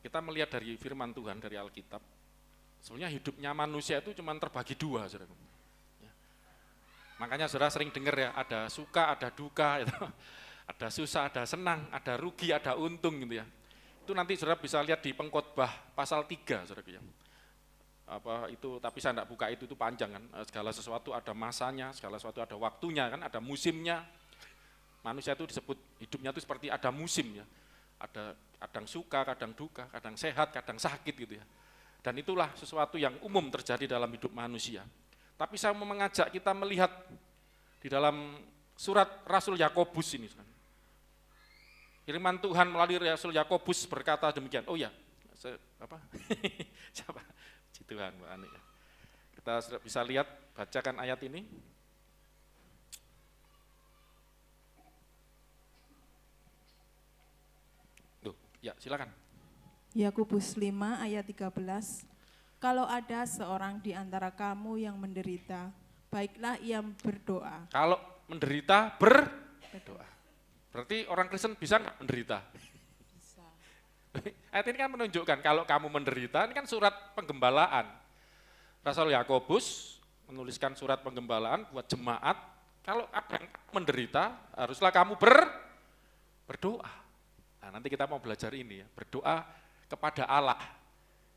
kita melihat dari firman Tuhan, dari Alkitab, sebenarnya hidupnya manusia itu cuma terbagi dua, saudara. Ya. Makanya saudara sering dengar ya, ada suka, ada duka, gitu. Ada susah, ada senang, ada rugi, ada untung gitu ya. Itu nanti saudara bisa lihat di Pengkhotbah pasal 3, saudara ya. Apa itu, tapi saya tidak buka itu panjang kan. Segala sesuatu ada masanya, segala sesuatu ada waktunya kan, ada musimnya. Manusia itu disebut hidupnya itu seperti ada musim ya. Ada kadang suka, kadang duka, kadang sehat, kadang sakit gitu ya. Dan itulah sesuatu yang umum terjadi dalam hidup manusia. Tapi saya mau mengajak kita melihat di dalam surat Rasul Yakobus ini. Firman Tuhan melalui Rasul Yakobus berkata demikian. Oh ya, siapa? Tuhan, Mbak Ani. Kita bisa lihat, bacakan ayat ini. Tuh, ya silakan. Yakobus 5 ayat 13. Kalau ada seorang di antara kamu yang menderita, baiklah ia berdoa. Kalau menderita, berdoa. Berarti orang Kristen bisa nggak menderita? Ayat ini kan menunjukkan kalau kamu menderita, ini kan surat penggembalaan. Rasul Yakobus menuliskan surat penggembalaan buat jemaat, kalau ada yang menderita, haruslah kamu berdoa. Nah, nanti kita mau belajar ini ya, berdoa kepada Allah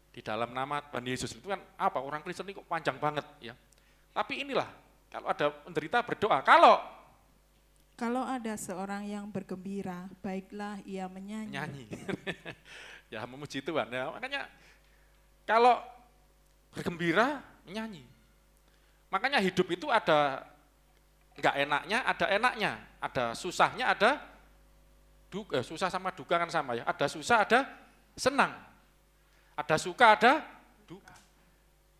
di dalam nama Tuhan Yesus. Itu kan apa, orang Kristen ini kok panjang banget ya. Tapi inilah, kalau ada menderita berdoa. Kalau ada seorang yang bergembira, baiklah ia menyanyi. Ya memuji Tuhan ya. Makanya kalau bergembira menyanyi. Makanya hidup itu ada enggak enaknya, ada enaknya. Ada susahnya, ada duka. Susah sama duka kan sama ya. Ada susah, ada senang. Ada suka, ada duka.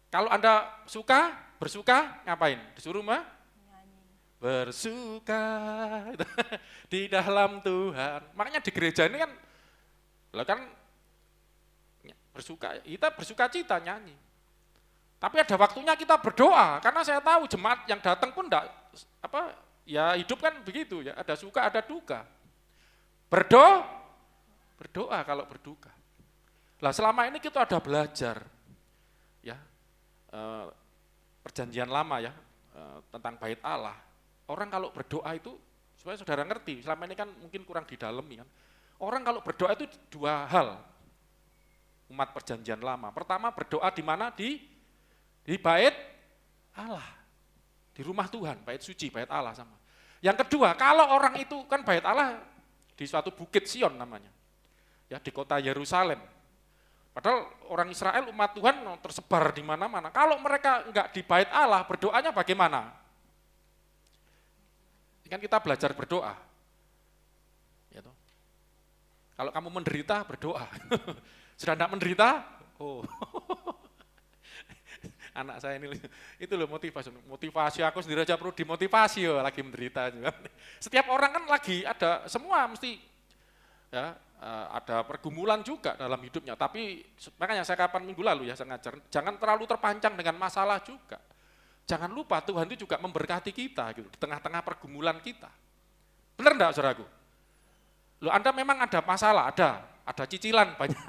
Kalau Anda bersuka ngapain? Disuruh bersuka di dalam Tuhan. Makanya di gereja ini kan bersuka, kita bersuka cita nyanyi. Tapi ada waktunya kita berdoa, karena saya tahu jemaat yang datang pun ya hidup kan begitu ya, ada suka, ada duka. Berdoa kalau berduka. Lah selama ini kita ada belajar ya, perjanjian lama ya, tentang bait Allah. Orang kalau berdoa itu, supaya saudara ngerti, selama ini kan mungkin kurang didalami kan. Orang kalau berdoa itu dua hal, umat perjanjian lama. Pertama berdoa di mana? Di bait Allah, di rumah Tuhan, bait suci, bait Allah sama. Yang kedua, kalau orang itu kan bait Allah di suatu bukit Sion namanya, ya di kota Yerusalem. Padahal orang Israel, umat Tuhan tersebar di mana-mana. Kalau mereka enggak di bait Allah, berdoanya bagaimana? Kan kita belajar berdoa. Ya toh. Kalau kamu menderita, berdoa. Sudah enggak menderita? Oh. Anak saya ini, itu loh motivasi aku sendiri aja perlu dimotivasi ya, lagi menderita juga. Setiap orang kan lagi ada, semua mesti ya, ada pergumulan juga dalam hidupnya. Tapi makanya saya kapan minggu lalu ya saya ngajar, jangan terlalu terpancang dengan masalah juga. Jangan lupa Tuhan itu juga memberkati kita gitu, di tengah-tengah pergumulan kita. Benar enggak saudaraku? Loh Anda memang ada masalah, ada cicilan banyak,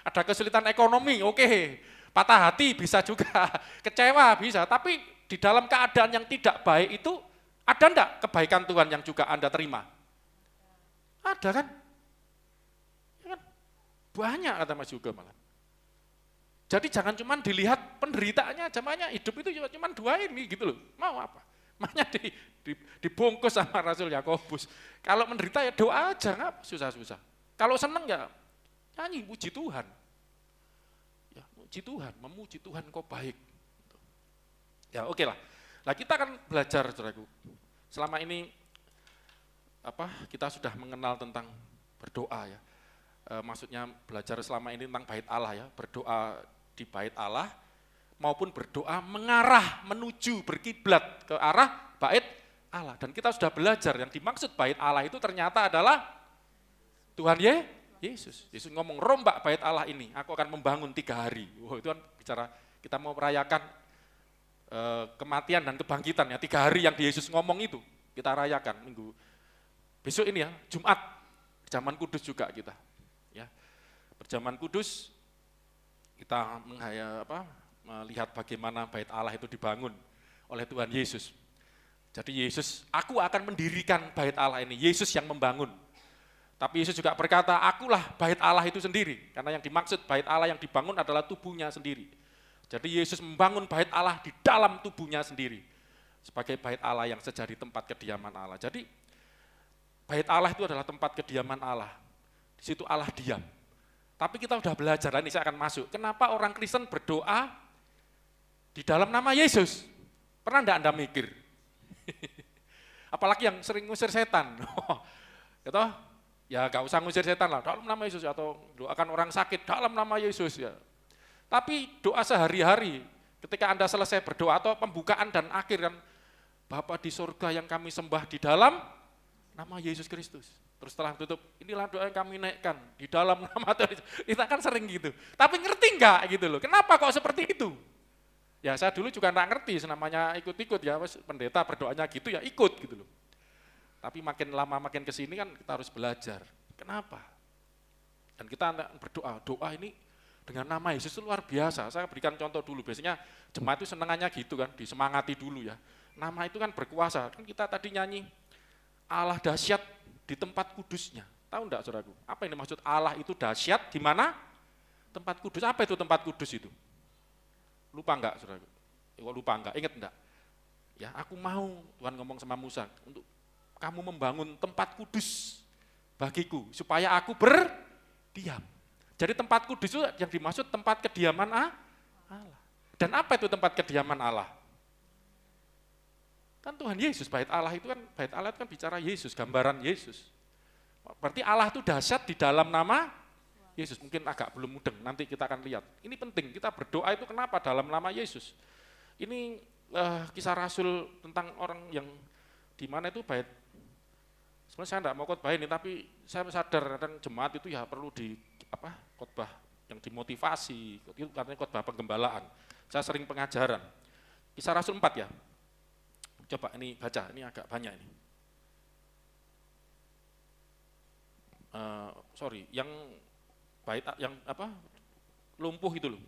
ada kesulitan ekonomi, oke. Patah hati bisa juga, kecewa bisa, tapi di dalam keadaan yang tidak baik itu, ada enggak kebaikan Tuhan yang juga Anda terima? Ada kan? Ya kan? Banyak kata Mas juga malah. Jadi jangan cuma dilihat penderitaannya, jamanya hidup itu cuma dua ini gitu loh. Mau apa? Makanya dibungkus sama Rasul Yakobus. Kalau menderita ya doa aja, nggak susah-susah. Kalau seneng ya nyanyi, puji Tuhan. Ya, puji Tuhan, memuji Tuhan kau baik. Ya oke lah. Nah kita akan belajar, saudaraku. Selama ini kita sudah mengenal tentang berdoa ya. Maksudnya belajar selama ini tentang bait Allah ya, berdoa di bait Allah maupun berdoa mengarah menuju berkiblat ke arah bait Allah. Dan kita sudah belajar yang dimaksud bait Allah itu ternyata adalah Tuhan Yesus. Yesus ngomong rombak bait Allah ini, aku akan membangun 3 hari. Wow, itu kan bicara kita mau merayakan kematian dan kebangkitan ya, 3 hari yang Yesus ngomong itu kita rayakan minggu besok ini ya, Jumat, zaman Kudus juga kita. Ya. Berjaman kudus kita melihat bagaimana bait Allah itu dibangun oleh Tuhan Yesus. Jadi Yesus, aku akan mendirikan bait Allah ini, Yesus yang membangun. Tapi Yesus juga berkata, akulah bait Allah itu sendiri. Karena yang dimaksud bait Allah yang dibangun adalah tubuhnya sendiri. Jadi Yesus membangun bait Allah di dalam tubuhnya sendiri. Sebagai bait Allah yang sejadi tempat kediaman Allah. Jadi bait Allah itu adalah tempat kediaman Allah. Di situ Allah diam. Tapi kita sudah belajar, ini saya akan masuk. Kenapa orang Kristen berdoa di dalam nama Yesus? Pernah enggak Anda mikir? Apalagi yang sering ngusir setan. Gitu? Ya gak usah ngusir setan lah, dalam nama Yesus, atau doakan orang sakit dalam nama Yesus ya. Tapi doa sehari-hari, ketika Anda selesai berdoa atau pembukaan dan akhir kan, Bapa di surga yang kami sembah di dalam nama Yesus Kristus. Terus setelah tutup, inilah doa yang kami naikkan di dalam nama Tuhan Yesus. Kita kan sering gitu. Tapi ngerti enggak gitu loh, kenapa kok seperti itu? Ya saya dulu juga enggak ngerti, namanya ikut-ikut ya, pendeta berdoanya gitu ya ikut gitu loh. Tapi makin lama makin kesini kan kita harus belajar. Kenapa? Dan kita berdoa, doa ini dengan nama Yesus itu luar biasa. Saya berikan contoh dulu, biasanya jemaat itu senengannya gitu kan, disemangati dulu ya. Nama itu kan berkuasa, kan kita tadi nyanyi, Allah dahsyat di tempat kudusnya. Tahu enggak saudaraku? Apa ini maksud Allah itu dahsyat di mana? Tempat kudus. Apa itu tempat kudus itu? Lupa enggak saudaraku? Lupa enggak? Ingat enggak? Ya aku mau, Tuhan ngomong sama Musa, untuk kamu membangun tempat kudus bagiku, supaya aku berdiam. Jadi tempat kudus itu yang dimaksud tempat kediaman Allah. Dan apa itu tempat kediaman Allah? Kan Tuhan Yesus, bait Allah itu kan bicara Yesus, gambaran Yesus. Berarti Allah itu dahsyat di dalam nama Yesus. Mungkin agak belum mudeng, nanti kita akan lihat. Ini penting, kita berdoa itu kenapa dalam nama Yesus. Ini kisah Rasul tentang orang yang di mana itu bait. Sebenarnya saya enggak mau khotbah ini, tapi saya sadar kadang jemaat itu ya perlu khotbah yang dimotivasi, itu katanya khotbah penggembalaan. Saya sering pengajaran. Kisah Rasul 4 ya. Coba ini baca, ini agak banyak ini. Yang bait yang lumpuh itu loh.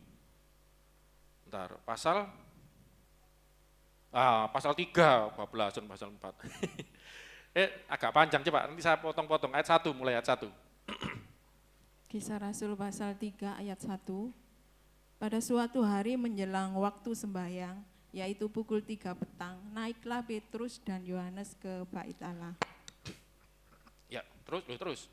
Bentar, pasal 3, bablasan pasal 4. Agak panjang, coba nanti saya potong-potong, ayat 1, mulai ayat 1. Kisah Rasul pasal 3 ayat 1. Pada suatu hari menjelang waktu sembahyang, yaitu pukul 3 petang, naiklah Petrus dan Yohanes ke bait Allah. Ya, terus.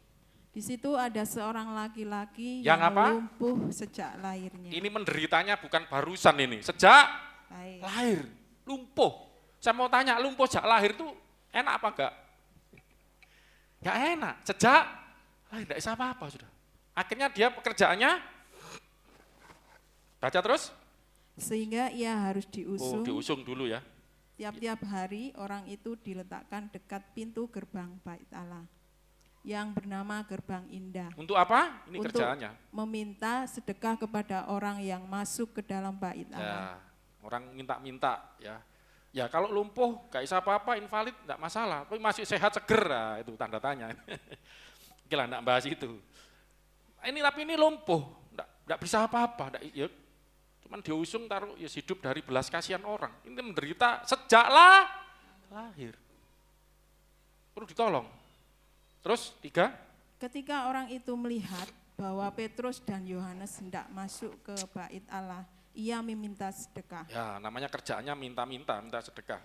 Di situ ada seorang laki-laki yang lumpuh sejak lahirnya. Ini menderitanya bukan barusan ini, sejak lahir, lumpuh. Saya mau tanya, lumpuh sejak lahir itu enak apa enggak? Enggak enak, sejak lahir enggak bisa apa-apa sudah. Akhirnya dia pekerjaannya, baca terus. Sehingga ia harus diusung. Diusung dulu ya. Tiap-tiap hari orang itu diletakkan dekat pintu gerbang bait Allah, yang bernama Gerbang Indah. Untuk apa? Ini untuk kerjaannya. Meminta sedekah kepada orang yang masuk ke dalam bait Allah. Ya, orang minta-minta ya. Ya kalau lumpuh, gak bisa apa-apa, invalid, enggak masalah. Tapi masih sehat, seger, nah, itu tanda tanya. Oke lah, enggak bahas itu. Tapi ini lumpuh, enggak bisa apa-apa. Ya, cuman diusung taruh ya hidup dari belas kasihan orang. Ini menderita sejak lahir. Perlu ditolong. Terus 3. Ketika orang itu melihat bahwa Petrus dan Yohanes hendak masuk ke bait Allah, ia meminta sedekah. Ya, namanya kerjaannya minta sedekah.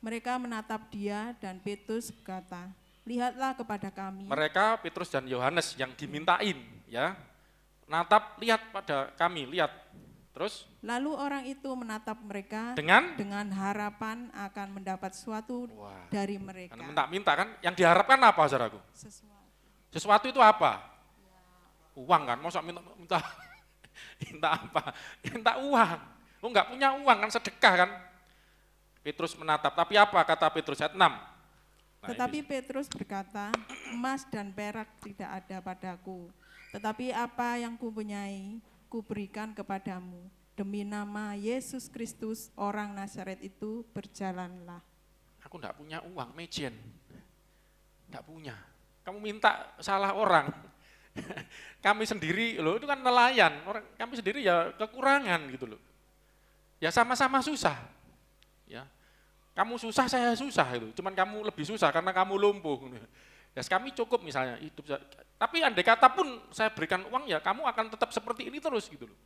Mereka menatap dia dan Petrus berkata, lihatlah kepada kami. Mereka, Petrus dan Yohanes yang dimintain, ya. Natap, lihat pada kami, lihat. Terus? Lalu orang itu menatap mereka dengan harapan akan mendapat sesuatu dari mereka. Minta kan, yang diharapkan apa, saudaraku? Sesuatu itu apa? Uang kan, masa minta apa? Minta uang. Enggak punya uang kan, sedekah kan. Petrus menatap, tapi apa kata Petrus ayat 6? Tetapi Petrus berkata, emas dan perak tidak ada padaku, tetapi apa yang kupunyai, kuberikan kepadamu. Demi nama Yesus Kristus, orang Nazaret itu, berjalanlah. Aku enggak punya uang, mecen. Enggak punya. Kamu minta salah orang. Kami sendiri loh, itu kan nelayan, orang kami sendiri ya kekurangan gitu loh. Ya sama-sama susah. Ya. Kamu susah, saya susah itu. Cuman kamu lebih susah karena kamu lumpuh. Ya kami cukup misalnya hidup. Tapi andai kata pun saya berikan uang ya kamu akan tetap seperti ini terus gitu loh.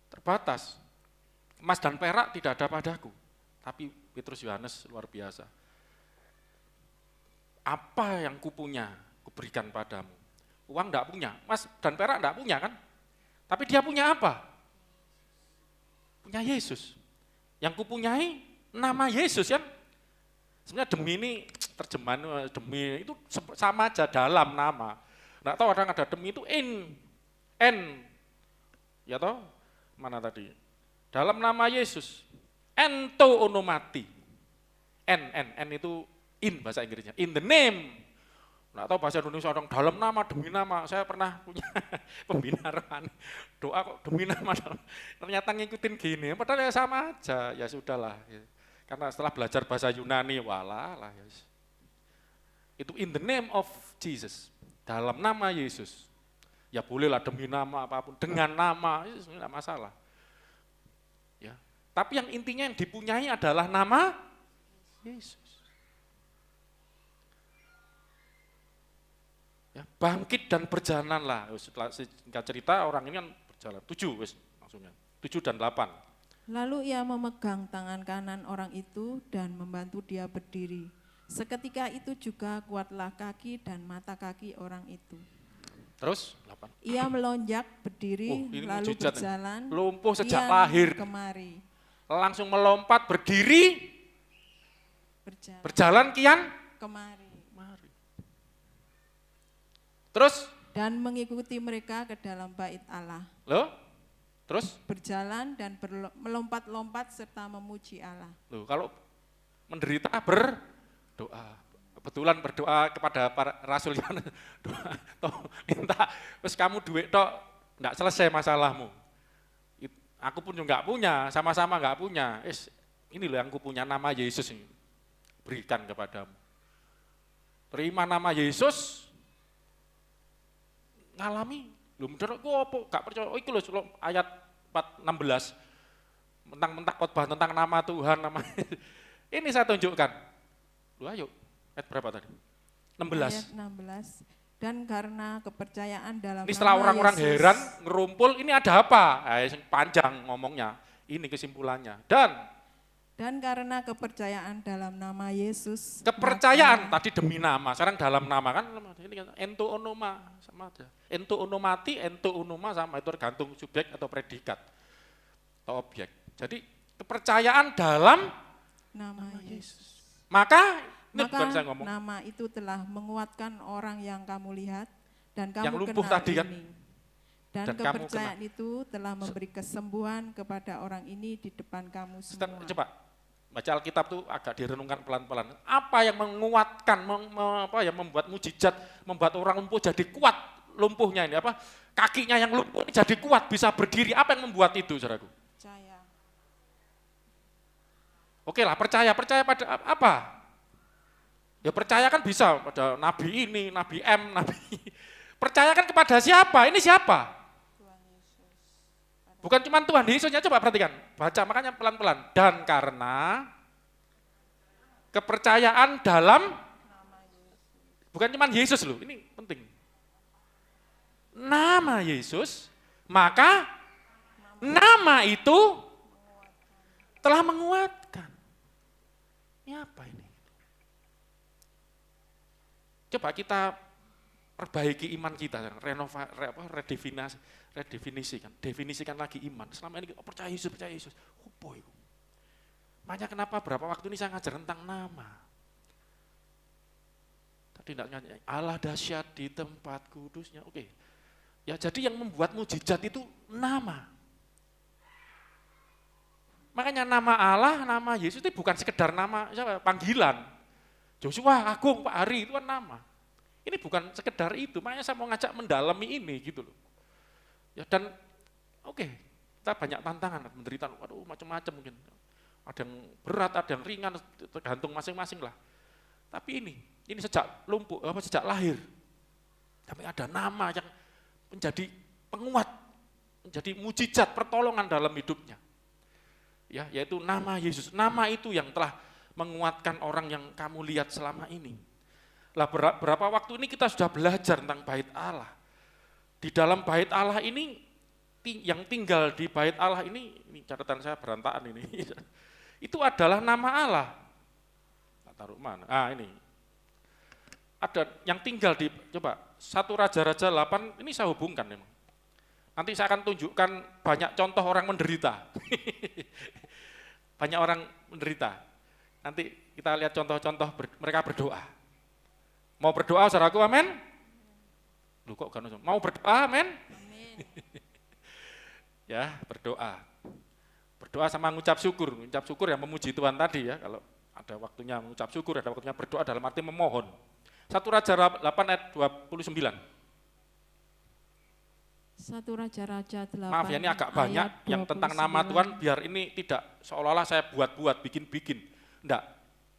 Terbatas. Emas dan perak tidak ada padaku. Tapi Petrus Yohanes luar biasa. Apa yang kupunya, kuberikan padamu. Uang enggak punya, emas dan perak enggak punya kan? Tapi dia punya apa? Punya Yesus. Yang kupunyai nama Yesus kan? Sebenarnya demi ini terjemahan demi itu sama aja dalam nama. Enggak tahu orang ada demi itu N. Ya toh? Mana tadi? Dalam nama Yesus. Ento onomati. N itu in bahasa Inggrisnya. In the name. Nggak tahu bahasa Indonesia orang dalam nama, demi nama. Saya pernah punya pembina rohani, doa kok demi nama. Ternyata ngikutin gini, padahal ya sama aja, ya sudahlah. Karena setelah belajar bahasa Yunani, walah lah. Itu in the name of Jesus, dalam nama Yesus. Ya bolehlah demi nama apapun, dengan nama, itu tidak masalah. Ya. Tapi yang intinya yang dipunyai adalah nama Yesus. Ya, bangkit dan berjalanlah. Setelah singkat cerita orang ini kan berjalan. 7 maksudnya. 7 dan 8. Lalu ia memegang tangan kanan orang itu dan membantu dia berdiri. Seketika itu juga kuatlah kaki dan mata kaki orang itu. Terus 8. Ia melonjak berdiri lalu berjalan. Lumpuh sejak lahir. Kemari. Langsung melompat berdiri. Berjalan kian kemari. Terus? Dan mengikuti mereka ke dalam bait Allah. Loh? Terus? Berjalan dan melompat-lompat serta memuji Allah. Loh, kalau menderita berdoa. Kebetulan berdoa kepada para rasul yang doa, minta, terus kamu duit tok, enggak selesai masalahmu. Aku pun juga enggak punya, sama-sama enggak punya. Ini loh yang aku punya, nama Yesus ini. Berikan kepadamu. Terima nama Yesus. Ngalami, belum bener kok apa, gak percaya, itu loh ayat 16, mentang-mentang khotbah tentang nama Tuhan, nama ini saya tunjukkan, lu ayo, ayat berapa tadi? 16. Ayat 16, dan karena kepercayaan dalam ini setelah orang-orang heran, ngerumpul, ini ada apa? Panjang ngomongnya, ini kesimpulannya, dan karena kepercayaan dalam nama Yesus. Kepercayaan tadi demi nama, sekarang dalam nama kan ini ento onoma sama aja. Ento onomati, ento onoma sama itu tergantung subjek atau predikat atau objek. Jadi kepercayaan dalam nama Yesus. Maka ini bukan saya ngomong. Nama itu telah menguatkan orang yang kamu lihat dan kamu yang lumpuh kenal tadi kan. ini. Dan kepercayaan itu telah memberi kesembuhan kepada orang ini di depan kamu semua. Coba baca Alkitab tuh agak direnungkan pelan-pelan. Apa yang menguatkan, membuat mujizat, membuat orang lumpuh jadi kuat lumpuhnya ini apa? Kakinya yang lumpuh ini jadi kuat, bisa berdiri. Apa yang membuat itu, saudaraku? Percaya. Oke lah, percaya pada apa? Ya percaya kan bisa pada nabi ini, nabi M, nabi. Percaya kan kepada siapa? Ini siapa? Bukan cuma Tuhan Yesusnya, coba perhatikan. Baca, makanya pelan-pelan. Dan karena kepercayaan dalam, bukan cuma Yesus loh, ini penting. Nama Yesus, maka nama itu telah menguatkan. Ini apa ini? Coba kita perbaiki iman kita, definisikan lagi iman. Selama ini percaya Yesus. Apa itu? Makanya kenapa berapa waktu ini saya ngajar tentang nama. Tadi tidak nyanyi, Allah dahsyat di tempat kudusnya. Oke. Ya jadi yang membuat mujizat itu nama. Makanya nama Allah, nama Yesus itu bukan sekedar nama panggilan. Joshua, Agung, Pak Hari itu kan nama. Ini bukan sekedar itu, makanya saya mau ngajak mendalami ini gitu loh. Ya dan oke, kita banyak tantangan, penderitaan, waduh macam-macam mungkin. Ada yang berat, ada yang ringan, tergantung masing-masing lah. Tapi ini sejak lumpuh, sejak lahir. Tapi ada nama yang menjadi penguat, menjadi mujizat pertolongan dalam hidupnya. Ya, yaitu nama Yesus. Nama itu yang telah menguatkan orang yang kamu lihat selama ini. Lah berapa waktu ini kita sudah belajar tentang bait Allah. Di dalam bait Allah ini, yang tinggal di bait Allah ini catatan saya berantakan ini. Itu adalah nama Allah. Taruh mana? Ini. Ada yang tinggal di, coba, 1 Raja-Raja 8, ini saya hubungkan memang. Nanti saya akan tunjukkan banyak contoh orang menderita. Banyak orang menderita. Nanti kita lihat contoh-contoh mereka berdoa. Mau berdoa saudaraku, amin? Loh kok kan mau berdoa, amin? Amin. Ya, berdoa. Berdoa sama ngucap syukur yang memuji Tuhan tadi ya, kalau ada waktunya mengucap syukur, ada waktunya berdoa dalam arti memohon. 1 Raja 8 ayat 29. 1 Raja-Raja 8. Maaf ya, ini agak banyak yang tentang nama Tuhan, biar ini tidak seolah-olah saya buat-buat, bikin-bikin. Enggak,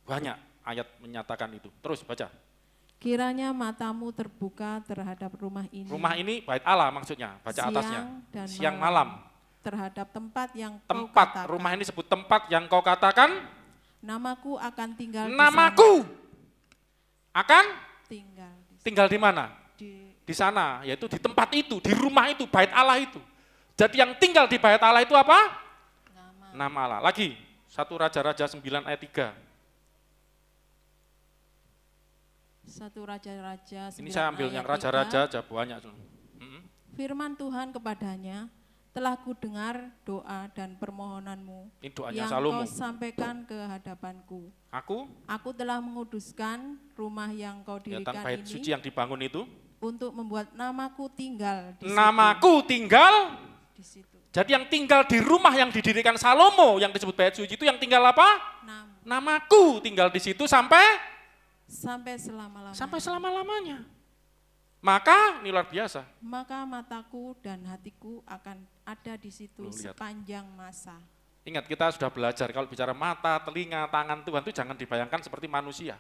banyak ayat menyatakan itu. Terus baca. Kiranya matamu terbuka terhadap rumah ini. Rumah ini bait Allah maksudnya, baca atasnya. Siang malam. Terhadap tempat yang kau katakan. Rumah ini sebut tempat yang kau katakan. Namaku akan tinggal Namaku di sana. Akan tinggal di mana? Di sana, yaitu di tempat itu, di rumah itu, bait Allah itu. Jadi yang tinggal di bait Allah itu apa? Nama Allah. Lagi, 1 Raja-Raja 9 ayat 3. 1 Raja-Raja 9 ini saya ambil yang Raja-Raja aja banyak. Firman Tuhan kepadanya, telah kudengar doa dan permohonanmu ini doanya yang Salomo. kau sampaikan ke hadapanku. Aku telah menguduskan rumah yang kau dirikan bait ini suci yang dibangun itu untuk membuat namaku tinggal di namaku situ. Tinggal di situ. Jadi yang tinggal di rumah yang didirikan Salomo yang disebut bait suci itu yang tinggal apa? Namaku tinggal di situ sampai selama-lamanya. Sampai selama-lamanya. Maka ini luar biasa. Maka mataku dan hatiku akan ada di situ sepanjang masa. Ingat, kita sudah belajar kalau bicara mata, telinga, tangan Tuhan itu jangan dibayangkan seperti manusia.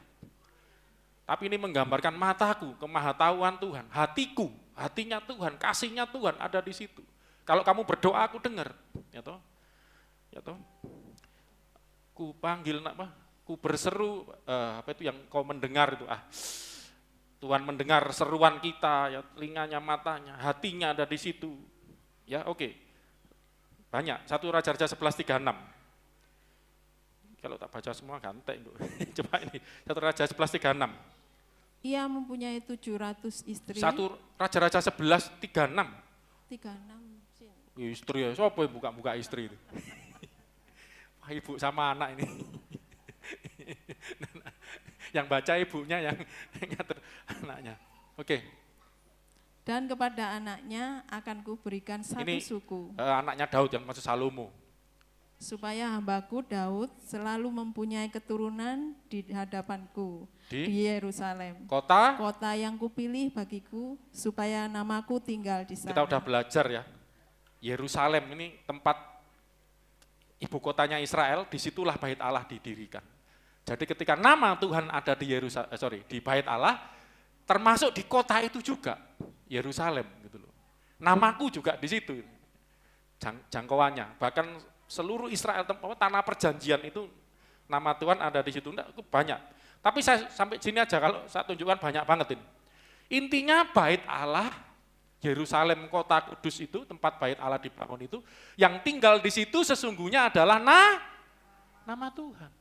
Tapi ini menggambarkan mataku, kemahatauan Tuhan, hatiku, hatinya Tuhan, kasihnya Tuhan ada di situ. Kalau kamu berdoa aku dengar, ya toh? Ya toh? Ku panggil apa? Ku berseru, apa itu yang kau mendengar itu Tuhan mendengar seruan kita, ya, telinganya, matanya, hatinya ada di situ. Ya, oke. Banyak. 1 Raja-Raja 11:36. Kalau tak baca semua gantek. Coba ini 1 Raja 11:36. Ia mempunyai 700 istri. 1 Raja-Raja 11:36. 36. Istri ya, siapa yang buka-buka istri itu? Wah, ibu sama anak ini. Yang baca ibunya, yang ngatur anaknya. Oke. Dan kepada anaknya akan kuberikan satu suku. Anaknya Daud yang maksud Salomo. Supaya hambaku Daud selalu mempunyai keturunan di hadapanku di Yerusalem. Kota yang kupilih bagiku supaya namaku tinggal di sana. Kita udah belajar ya. Yerusalem ini tempat ibu kotanya Israel, disitulah bait Allah didirikan. Jadi ketika nama Tuhan ada di di bait Allah, termasuk di kota itu juga, Yerusalem gitu loh. Namaku juga di situ, jangkauannya. Bahkan seluruh Israel, tanah perjanjian itu, nama Tuhan ada di situ, enggak, banyak. Tapi saya sampai sini aja, kalau saya tunjukkan banyak banget ini. Intinya bait Allah, Yerusalem kota kudus itu, tempat bait Allah dibangun itu, yang tinggal di situ sesungguhnya adalah nama Tuhan.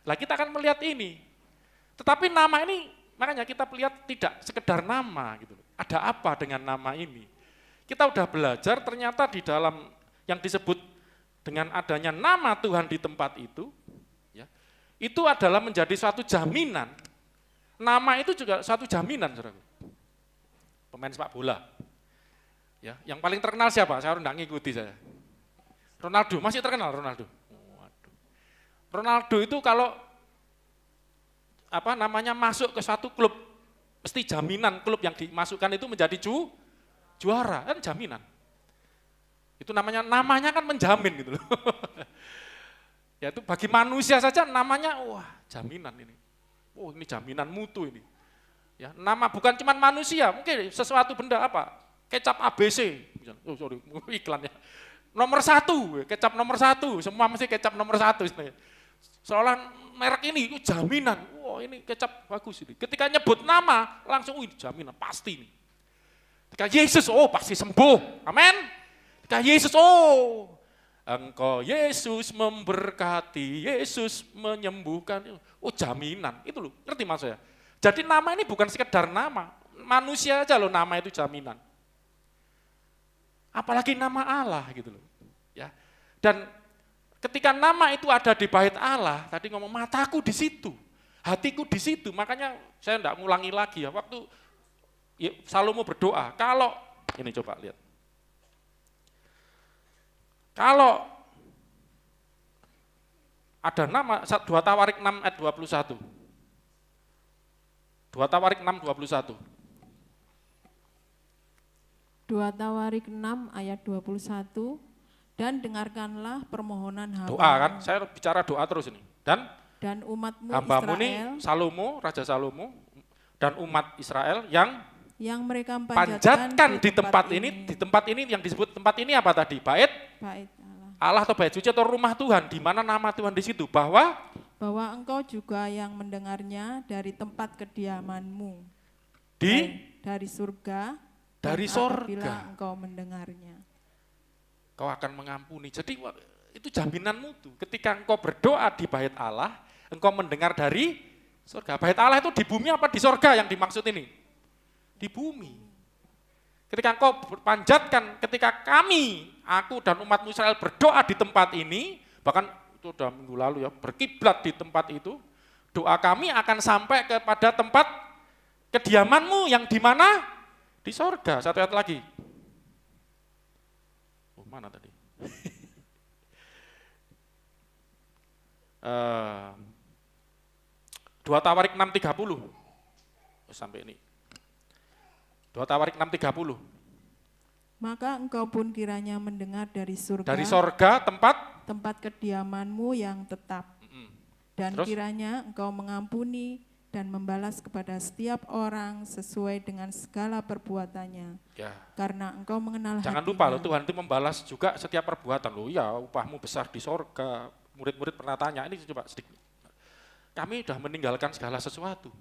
Lah kita akan melihat ini, tetapi nama ini makanya kita lihat tidak sekedar nama gitu. Ada apa dengan nama ini? Kita udah belajar ternyata di dalam yang disebut dengan adanya nama Tuhan di tempat itu, ya, itu adalah menjadi suatu jaminan. Nama itu juga suatu jaminan, saudaraku. Pemain sepak bola, ya, yang paling terkenal siapa? Saya tidak ngikuti saya. Ronaldo, masih terkenal Ronaldo. Ronaldo itu kalau masuk ke satu klub, mesti jaminan klub yang dimasukkan itu menjadi juara, kan jaminan. Itu namanya kan menjamin gitu loh. Ya itu bagi manusia saja namanya, wah jaminan ini. Oh ini jaminan mutu ini. Ya, nama bukan cuma manusia, mungkin sesuatu benda apa? Kecap ABC, oh sorry, iklan ya. Nomor 1, kecap nomor 1, semua mesti kecap nomor 1. Seolah merek ini jaminan, wah ini kecap bagus ini. Ketika nyebut nama, langsung ini jaminan, pasti nih. Ketika Yesus, oh pasti sembuh, amin. Ketika Yesus, oh Engkau Yesus memberkati, Yesus menyembuhkan, oh jaminan, itu loh, ngerti maksud saya? Jadi nama ini bukan sekedar nama, manusia aja loh nama itu jaminan. Apalagi nama Allah gitu loh. Ya. Dan ketika nama itu ada di bait Allah, tadi ngomong mataku di situ, hatiku di situ, makanya saya enggak ngulangi lagi ya, waktu Salomo berdoa, kalau, ini coba lihat. Kalau ada nama, 2 Tawarik 6 ayat 21. 2 Tawarik 6:21. 2 Tawarik 6 ayat 21, dan dengarkanlah permohonan hamba. Doa kan, saya bicara doa terus ini. Dan umatmu hambamu Israel, ini Salomo, Raja Salomo, dan umat Israel yang mereka panjatkan di tempat ini. Di tempat ini yang disebut tempat ini apa tadi? Bait Allah atau bait suci atau rumah Tuhan, di mana nama Tuhan di situ, bahwa engkau juga yang mendengarnya dari tempat kediamanmu, dari surga, dari apabila engkau mendengarnya, kau akan mengampuni. Jadi itu jaminanmu tuh, ketika engkau berdoa di bait Allah, engkau mendengar dari surga. Bait Allah itu di bumi apa di surga yang dimaksud ini? Di bumi. Ketika engkau panjatkan, ketika aku dan umat Israel berdoa di tempat ini, bahkan itu udah minggu lalu ya, berkiblat di tempat itu, doa kami akan sampai kepada tempat kediamanmu yang di mana? Di sorga. Satu ayat lagi. Oh, mana tadi? 2 Tawarik 6:30. Sampai ini. 2 Tawarik 6:30. Maka engkau pun kiranya mendengar dari surga. Dari sorga tempat kediamanmu yang tetap. Dan terus? Kiranya engkau mengampuni dan membalas kepada setiap orang sesuai dengan segala perbuatannya. Ya. Karena engkau mengenal Jangan hatinya. lupa loh, Tuhan itu membalas juga setiap perbuatan loh. Ya, upahmu besar di sorga. Murid-murid pernah tanya, ini coba sedikit. Kami sudah meninggalkan segala sesuatu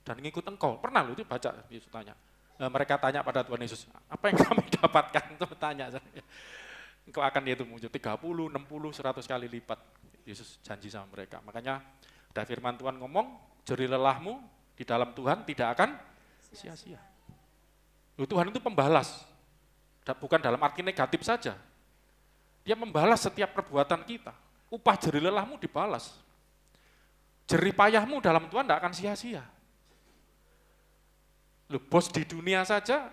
dan ngikut engkau. Pernah loh itu baca, Yesus tanya. Mereka tanya pada Tuhan Yesus, apa yang kami dapatkan? Itu tanya. Engkau akan itu muncul 30, 60, 100 kali lipat. Yesus janji sama mereka. Makanya ada firman Tuhan ngomong, jerih lelahmu di dalam Tuhan tidak akan sia-sia. Tuhan itu pembalas, bukan dalam arti negatif saja. Dia membalas setiap perbuatan kita. Upah jerih lelahmu dibalas. Jerih payahmu dalam Tuhan tidak akan sia-sia. Bos di dunia saja,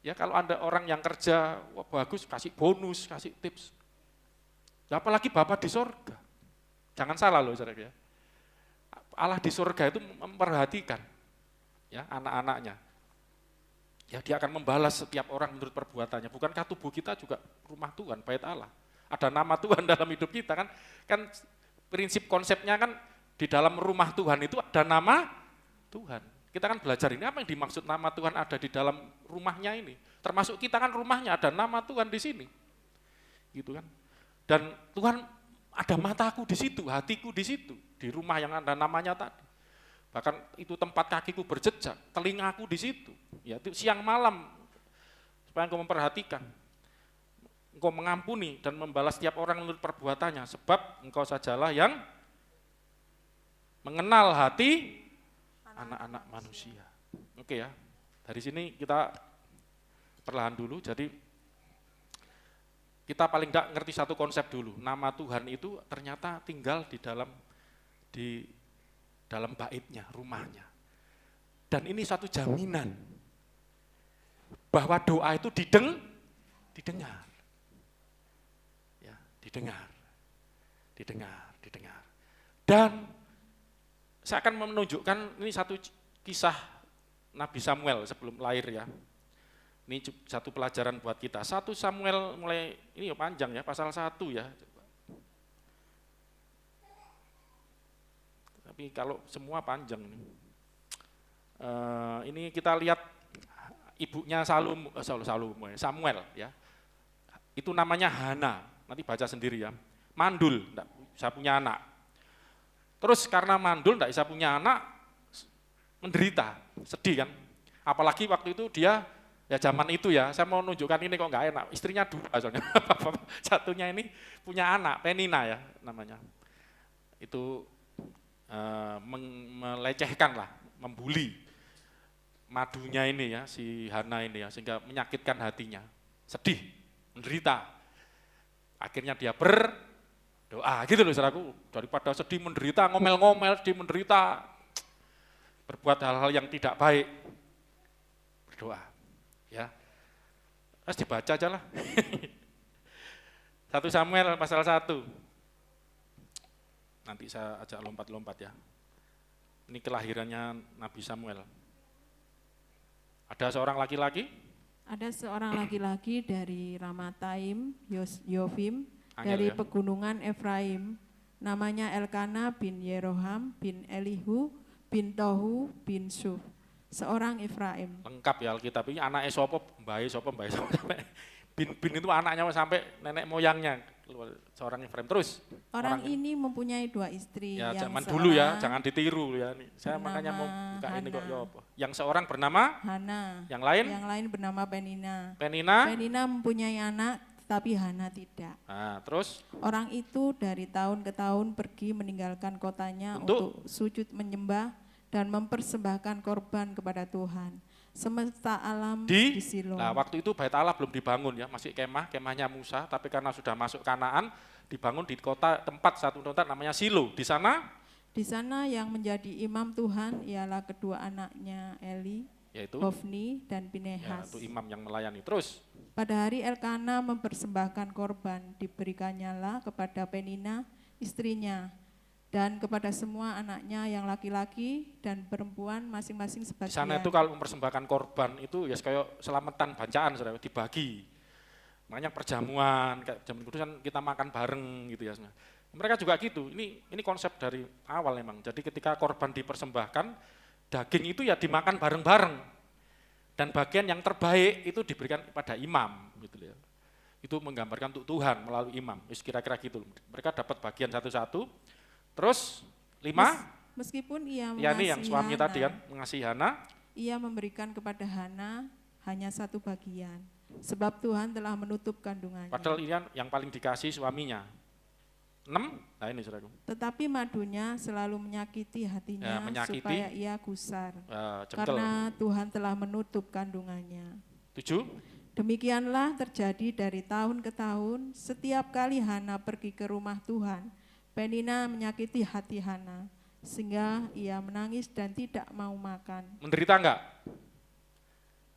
ya kalau ada orang yang kerja, wah bagus, kasih bonus, kasih tips. Apalagi Bapa di sorga. Jangan salah loh, saudara ya. Allah di sorga itu memperhatikan ya anak-anaknya. Ya dia akan membalas setiap orang menurut perbuatannya. Bukankah tubuh kita juga rumah Tuhan, bait Allah? Ada nama Tuhan dalam hidup kita kan? Kan prinsip konsepnya kan di dalam rumah Tuhan itu ada nama Tuhan. Kita kan belajar ini apa yang dimaksud nama Tuhan ada di dalam rumahnya ini. Termasuk kita kan rumahnya ada nama Tuhan di sini. Gitu kan. Dan Tuhan ada mataku di situ, hatiku di situ, di rumah yang ada namanya tadi. Bahkan itu tempat kakiku berjejak, telingaku di situ. Ya, itu siang malam supaya engkau memperhatikan. Engkau mengampuni dan membalas setiap orang menurut perbuatannya, sebab engkau sajalah yang mengenal hati anak-anak manusia. Oke ya, dari sini kita perlahan dulu, jadi kita paling tidak ngerti satu konsep dulu, nama Tuhan itu ternyata tinggal di dalam baitnya, rumahnya. Dan ini satu jaminan bahwa doa itu didengar. Ya, didengar. Dan saya akan menunjukkan ini satu kisah Nabi Samuel sebelum lahir ya. Ini satu pelajaran buat kita. 1 Samuel mulai, ini ya panjang ya, pasal 1 ya. Tapi kalau semua panjang nih. Ini kita lihat ibunya Samuel ya. Itu namanya Hana, nanti baca sendiri ya. Mandul, enggak bisa punya anak. Terus karena mandul enggak bisa punya anak, menderita, sedih kan. Apalagi waktu itu dia, ya zaman itu ya, saya mau nunjukkan ini kok enggak enak, istrinya dua soalnya. Satunya ini punya anak, Penina ya namanya. Itu melecehkan lah, membuli madunya ini ya, si Hana ini ya, sehingga menyakitkan hatinya, sedih, menderita. Akhirnya dia berdoa, gitu loh saudaraku, daripada sedih menderita, ngomel-ngomel, sedih menderita, berbuat hal-hal yang tidak baik, berdoa. Ya, harus dibaca aja lah. 1 Samuel pasal 1. Nanti saya ajak lompat-lompat ya. Ini kelahirannya Nabi Samuel. Ada seorang laki-laki? Ada seorang laki-laki dari Ramataim, Yofim, Angel dari ya? pegunungan Efraim, namanya Elkana bin Yeroham bin Elihu bin Tohu bin Suf, seorang Efraim. Lengkap ya Alkitab ini, anaknya sopo, mbahnya sopo, sampai bin itu anaknya sampai nenek moyangnya, seorang Efraim. Terus Orang ini mempunyai 2 istri. ya yang zaman dulu ya, seorang jangan ditiru ya. Saya makanya mau buka ini kok ya Hana. apa. Yang seorang bernama, Hana, yang lain yang lain bernama Penina. Penina. Penina mempunyai anak, tapi Hana tidak. Nah, terus Orang itu dari tahun ke tahun pergi meninggalkan kotanya Untuk? untuk sujud menyembah dan mempersembahkan korban kepada Tuhan. Semesta alam di Silo. Nah, waktu itu Bait Allah belum dibangun ya, masih kemahnya Musa, tapi karena sudah masuk Kanaan, dibangun di satu tempat namanya Silo. Di sana yang menjadi imam Tuhan ialah kedua anaknya Eli, yaitu Hofni dan ya, Pinehas. itu imam yang melayani. Terus Pada hari Elkana mempersembahkan korban, diberikannya kepada Penina istrinya dan kepada semua anaknya yang laki-laki dan perempuan masing-masing di sebagian. sana itu kalau mempersembahkan korban itu ya kayak selamatan bacaan saudara, dibagi. Makanya perjamuan, kayak jaman kudus kan kita makan bareng gitu ya. Mereka juga gitu. Ini konsep dari awal memang. Jadi ketika korban dipersembahkan, daging itu ya dimakan bareng-bareng. Dan bagian yang terbaik itu diberikan kepada imam gitu ya. Itu menggambarkan untuk Tuhan melalui imam. Kira-kira gitu. Mereka dapat bagian satu-satu. Terus 5, Meskipun ia ya ini yang mengasihi suami Hana, tadi kan mengasihi Hana. ia memberikan kepada Hana hanya 1 bagian, sebab Tuhan telah menutup kandungannya. Padahal ini kan yang paling dikasih suaminya. 6, nah ini saudaraku. Tetapi madunya selalu menyakiti hatinya Ya, menyakiti. supaya ia gusar, Jengkel. karena Tuhan telah menutup kandungannya. 7, Demikianlah terjadi dari tahun ke tahun, setiap kali Hana pergi ke rumah Tuhan, Penina menyakiti hati Hana, sehingga ia menangis dan tidak mau makan. menderita enggak?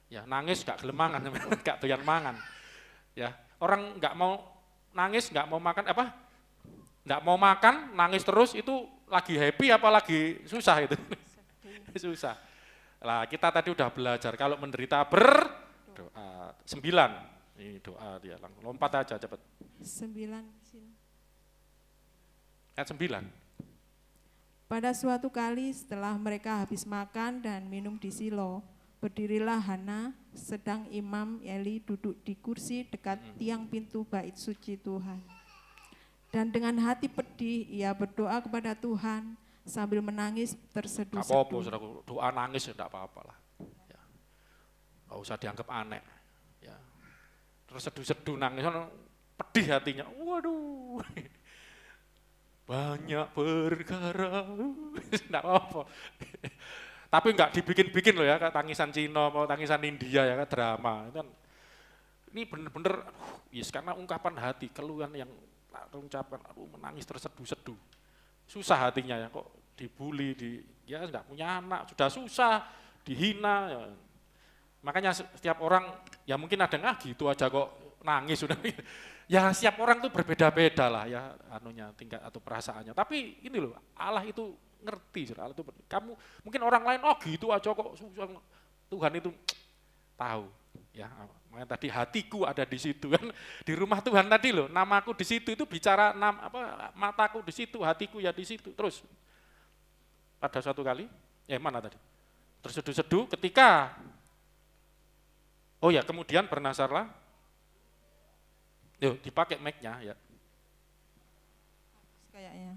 Ya nangis enggak gelemangan, enggak doyan mangan. Ya, orang enggak mau nangis, enggak mau makan apa? Enggak mau makan, nangis terus itu lagi happy apa lagi susah itu? Susah. Lah kita tadi udah belajar kalau menderita berdoa. 9. Ini doa dia, langsung lompat aja cepet. 9 sini. Ayat 9. Pada suatu kali setelah mereka habis makan dan minum di Silo, berdirilah Hana, sedang Imam Eli duduk di kursi dekat tiang pintu bait suci Tuhan. Dan dengan hati pedih ia berdoa kepada Tuhan sambil menangis Gak apa-apa, terseduh-seduh. saudaraku, doa nangis ya enggak apa-apa lah. Ya. Gak usah dianggap aneh. Ya. Terus seduh-seduh nangis, pedih hatinya. Waduh, banyak perkara, enggak apa-apa. Tapi enggak dibikin-bikin loh ya, kayak tangisan Cina, mau tangisan India ya, kayak drama. Itu kan, ini bener-bener, yes, karena ungkapan hati, keluhan yang terucapkan, menangis terseduh-seduh. Susah hatinya ya, kok dibully, ya enggak punya anak, sudah susah, dihina. Ya. Makanya setiap orang, ya mungkin ada yang gitu aja kok nangis sudah. Ya setiap orang tuh berbeda-beda lah ya anunya tingkat atau perasaannya. Tapi ini loh, Allah itu ngerti, Allah itu kamu mungkin orang lain gitu aja kok susah. Tuhan itu tahu ya. Makanya tadi hatiku ada di situ kan. Di rumah Tuhan tadi loh, namaku di situ itu bicara mataku di situ, hatiku ya di situ. Terus pada suatu kali, mana tadi? terseduh-seduh ketika, oh ya kemudian bernasarlah, yuk dipakai mic-nya ya. Kayaknya.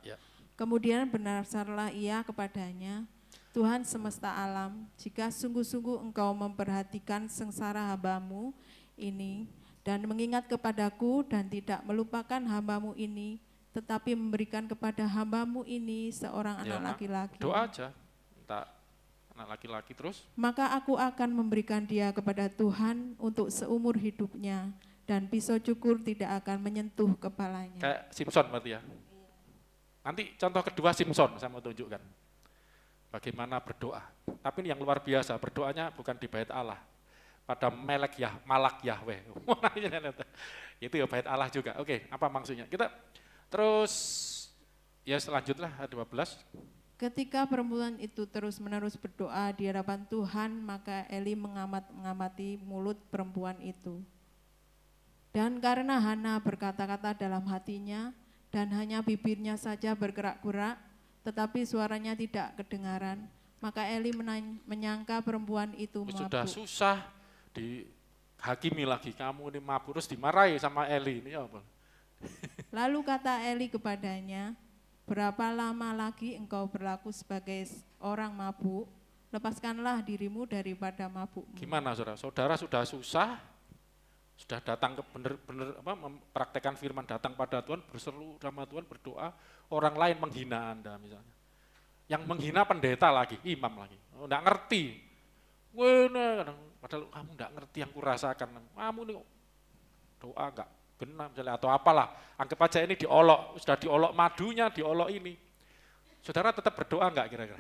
Ya. Kemudian bernasarlah ia kepadanya, Tuhan semesta alam, jika sungguh-sungguh engkau memperhatikan sengsara hambamu ini, dan mengingat kepadaku dan tidak melupakan hambamu ini, tetapi memberikan kepada hambamu ini seorang Ya, anak laki-laki. doa aja, minta anak laki-laki terus. Maka aku akan memberikan dia kepada Tuhan untuk seumur hidupnya, dan pisau cukur tidak akan menyentuh kepalanya. Kayak Simpson berarti ya. Nanti contoh kedua Simpson saya mau tunjukkan. Bagaimana berdoa. Tapi ini yang luar biasa, berdoanya bukan di bait Allah. Pada Malak Yahweh. Itu ya bait Allah juga. Oke, apa maksudnya? Kita terus ya selanjutnya 12. Ketika perempuan itu terus-menerus berdoa di hadapan Tuhan, maka Eli mengamati mulut perempuan itu. Dan karena Hana berkata-kata dalam hatinya, dan hanya bibirnya saja bergerak-gerak, tetapi suaranya tidak kedengaran, maka Eli menyangka perempuan itu mabuk. Sudah susah, dihakimi lagi, kamu ini mabuk, terus dimarahi sama Eli, ini apa? Lalu kata Eli kepadanya, berapa lama lagi engkau berlaku sebagai orang mabuk? Lepaskanlah dirimu daripada mabukmu. Gimana saudara? Saudara sudah susah, sudah datang ke benar-benar mempraktekkan firman, datang pada Tuhan, berseru sama Tuhan, berdoa, orang lain menghina Anda misalnya. Yang menghina pendeta lagi, imam lagi, enggak ngerti. Padahal kamu enggak ngerti yang kurasakan, kamu nih doa enggak benar misalnya, atau apalah, anggap aja ini diolok, sudah diolok madunya, diolok ini. Saudara tetap berdoa enggak kira-kira?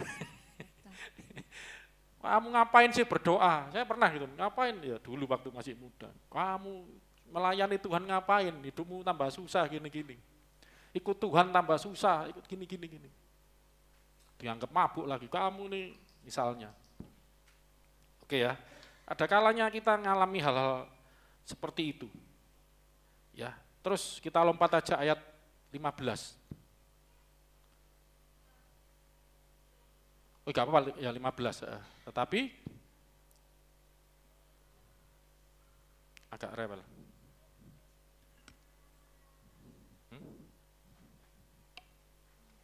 Kamu ngapain sih berdoa? Saya pernah gitu, ngapain? Ya dulu waktu masih muda. Kamu melayani Tuhan ngapain? Hidupmu tambah susah gini-gini. Ikut Tuhan tambah susah, ikut gini-gini. Dianggap mabuk lagi, kamu nih misalnya. Oke ya, ada kalanya kita ngalami hal-hal seperti itu. Ya, terus kita lompat aja ayat 15. Oh, enggak apa-apa ya 15, tetapi agak rebel.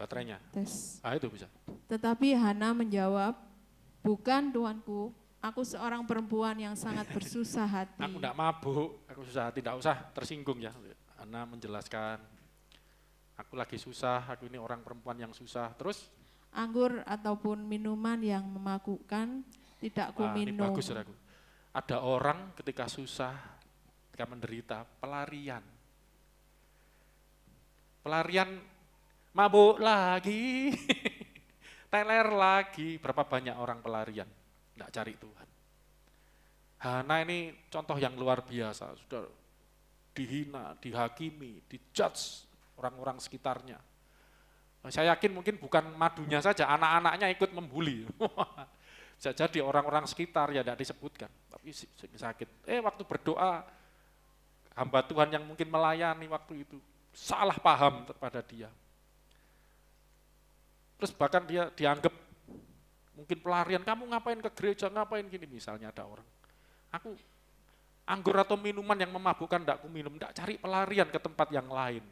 Baterainya. Tes. Itu bisa. Tetapi Hana menjawab, bukan Tuanku, aku seorang perempuan yang sangat bersusah hati. Aku enggak mabuk, aku susah hati, tidak usah tersinggung ya. Hana menjelaskan, aku lagi susah, aku ini orang perempuan yang susah. Terus? Anggur ataupun minuman yang memabukkan tidak ku minum. Ini bagus, saudaraku. Ada orang ketika susah, ketika menderita, pelarian. Pelarian mabuk lagi, teler lagi. Berapa banyak orang pelarian, enggak cari Tuhan. Hana ini contoh yang luar biasa, sudah dihina, dihakimi, dijudge orang-orang sekitarnya. Saya yakin mungkin bukan madunya saja, anak-anaknya ikut membuli. Bisa jadi orang-orang sekitar ya tidak disebutkan, tapi sakit. Waktu berdoa, hamba Tuhan yang mungkin melayani waktu itu, salah paham kepada dia. Terus bahkan dia dianggap mungkin pelarian, kamu ngapain ke gereja, ngapain gini, misalnya ada orang. Aku anggur atau minuman yang memabukkan tidak aku minum, tidak cari pelarian ke tempat yang lain.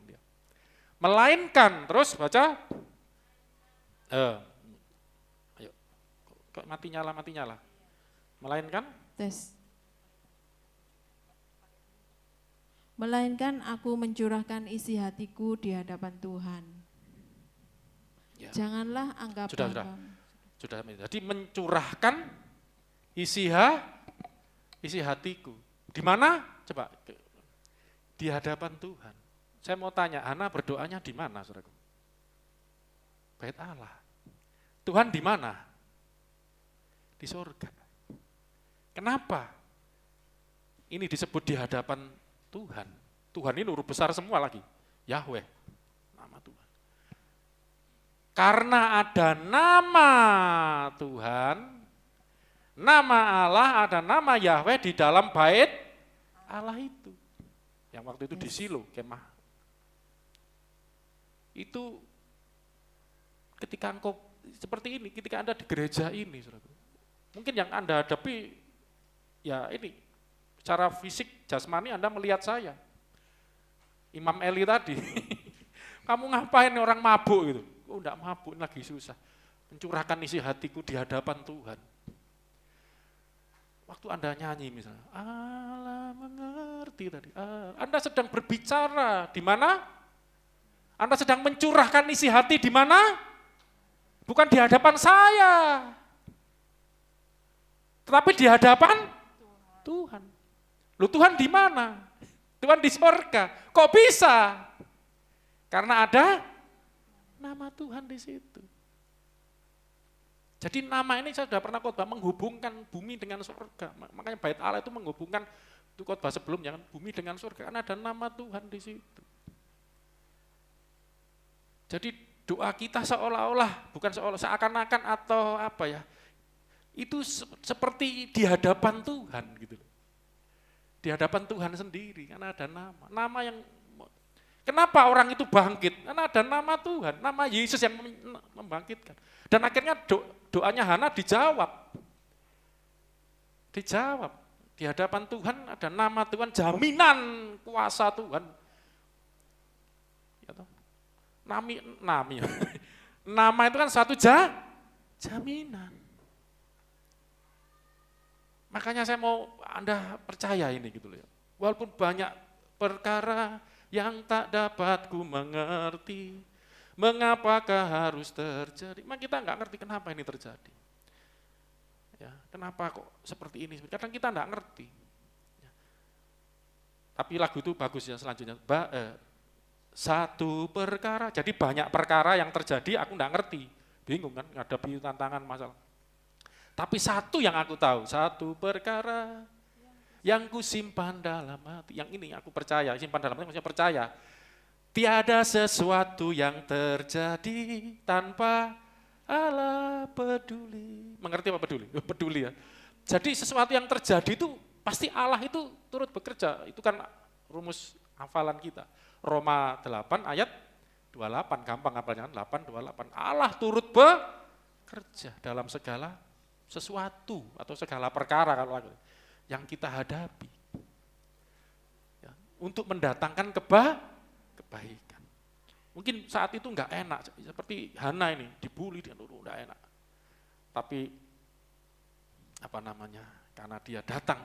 Melainkan, terus baca, ayo, kok mati nyala, melainkan, tes. Melainkan aku mencurahkan isi hatiku di hadapan Tuhan. Ya. Janganlah anggap sudah. Jadi mencurahkan isi hatiku. Di mana? Coba di hadapan Tuhan. Saya mau tanya, Hana berdoanya di mana, saudaraku? Bait Allah. Tuhan di mana? Di surga. Kenapa? Ini disebut di hadapan Tuhan. Tuhan ini huruf besar semua lagi. Yahweh, nama Tuhan. Karena ada nama Tuhan, nama Allah, ada nama Yahweh di dalam bait Allah itu. Yang waktu itu di Silo, kemah. Itu ketika engkau seperti ini ketika Anda di gereja ini, saudara. Mungkin yang Anda hadapi, ya ini, secara fisik, jasmani Anda melihat saya. Imam Eli tadi, kamu ngapain orang mabuk gitu? Oh enggak mabuk, lagi susah. Mencurahkan isi hatiku di hadapan Tuhan. Waktu Anda nyanyi misalnya, Allah mengerti tadi. Anda sedang berbicara di mana? Anda sedang mencurahkan isi hati di mana? Bukan di hadapan saya. Tetapi di hadapan Tuhan. Loh Tuhan di mana? Tuhan di sorga. Kok bisa? Karena ada nama Tuhan di situ. Jadi nama ini saya sudah pernah khotbah menghubungkan bumi dengan surga. Makanya bait Allah itu menghubungkan, itu khotbah sebelumnya kan, bumi dengan surga. Karena ada nama Tuhan di situ. Jadi doa kita seolah-olah, bukan seakan-akan atau apa ya, itu seperti di hadapan Tuhan gitu. Di hadapan Tuhan sendiri, karena ada nama. Nama yang, kenapa orang itu bangkit? Karena ada nama Tuhan, nama Yesus yang membangkitkan. Dan akhirnya doanya Hana dijawab. Dijawab. Di hadapan Tuhan ada nama Tuhan, jaminan kuasa Tuhan. Ya toh? Nama itu kan satu jaminan. Makanya saya mau Anda percaya ini gitu loh ya. Walaupun banyak perkara yang tak dapat ku mengerti, mengapakah harus terjadi? Memang kita nggak ngerti kenapa ini terjadi. Ya, kenapa kok seperti ini? Kadang kita nggak ngerti. Ya. Tapi lagu itu bagus ya selanjutnya. Satu perkara, jadi banyak perkara yang terjadi aku nggak ngerti. Bingung kan, ngadepi tantangan masalah. Tapi satu yang aku tahu, satu perkara yang ku simpan dalam hati. Yang ini aku percaya, simpan dalam hati maksudnya percaya. Tiada sesuatu yang terjadi tanpa Allah peduli. Mengerti apa peduli? Peduli ya. Jadi sesuatu yang terjadi itu pasti Allah itu turut bekerja. Itu kan rumus hafalan kita. Roma 8 ayat 28, gampang hafalnya kan 8:28. Allah turut bekerja dalam segala sesuatu atau segala perkara kalau yang kita hadapi. Ya, untuk mendatangkan kebaikan. Mungkin saat itu enggak enak, seperti Hana ini, dibully, enggak enak. Tapi, karena dia datang,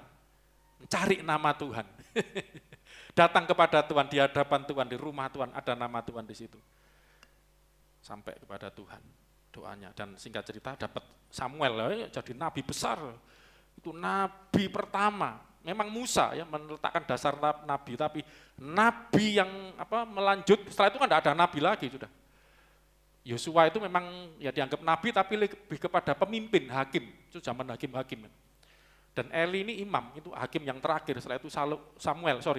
mencari nama Tuhan. Datang kepada Tuhan, di hadapan Tuhan, di rumah Tuhan, ada nama Tuhan di situ. Sampai kepada Tuhan, doanya. Dan singkat cerita, dapat Samuel, jadi nabi besar. Itu nabi pertama. Memang Musa ya meletakkan dasar nabi, tapi nabi yang melanjut setelah itu kan tidak ada nabi lagi sudah. Yosua itu memang ya dianggap nabi tapi lebih kepada pemimpin, hakim. Itu zaman hakim-hakim. Dan Eli ini imam, itu hakim yang terakhir. Setelah itu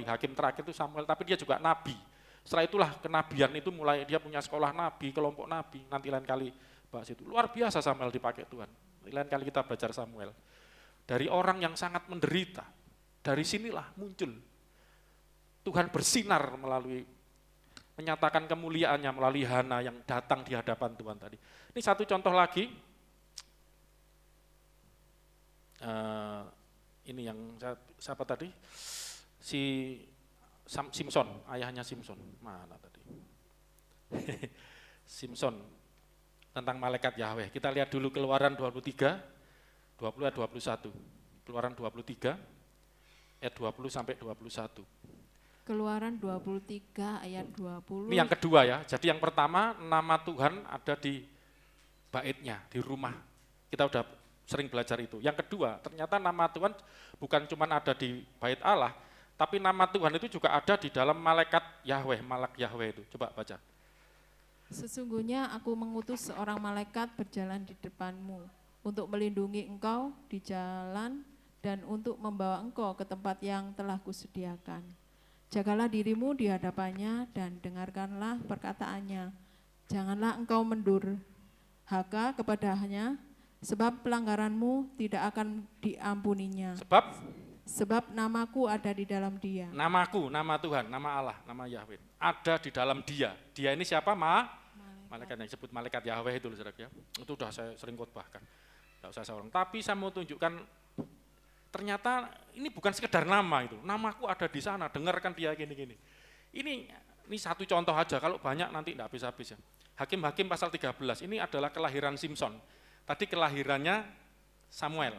hakim terakhir itu Samuel, tapi dia juga nabi. Setelah itulah kenabian itu mulai dia punya sekolah nabi, kelompok nabi. Nanti lain kali bahas itu. Luar biasa Samuel dipakai Tuhan. Lain kali kita belajar Samuel. Dari orang yang sangat menderita, dari sinilah muncul Tuhan bersinar melalui menyatakan kemuliaannya melalui Hana yang datang di hadapan Tuhan tadi. Ini satu contoh lagi. Ini yang siapa tadi? Si Simpson, ayahnya Simpson. Mana tadi? Simpson tentang malaikat Yahweh. Kita lihat dulu Keluaran 23, 20 ayat 21. Keluaran 23 ayat 20 sampai 21. Keluaran 23 ayat 20. Ini yang kedua ya. Jadi yang pertama nama Tuhan ada di baitnya, di rumah. Kita udah sering belajar itu. Yang kedua, ternyata nama Tuhan bukan cuma ada di bait Allah, tapi nama Tuhan itu juga ada di dalam malaikat Yahweh, malak Yahweh itu. Coba baca. Sesungguhnya aku mengutus seorang malaikat berjalan di depanmu untuk melindungi engkau di jalan dan untuk membawa engkau ke tempat yang telah kusediakan. Jagalah dirimu di hadapannya dan dengarkanlah perkataannya. Janganlah engkau mendurhaka kepadanya, sebab pelanggaranmu tidak akan diampuninya. Sebab namaku ada di dalam dia. Namaku, nama Tuhan, nama Allah, nama Yahweh. Ada di dalam dia. Dia ini siapa? Malaikat yang disebut malaikat Yahweh itu loh saudara ya. Itu udah saya sering khotbahkan. Enggak usah saya ulang. Tapi saya mau tunjukkan ternyata ini bukan sekedar nama itu. Namaku ada di sana, dengarkan dia gini-gini. Ini satu contoh aja, kalau banyak nanti enggak habis-habis ya. Hakim-Hakim pasal 13, ini adalah kelahiran Simson. Tadi kelahirannya Samuel.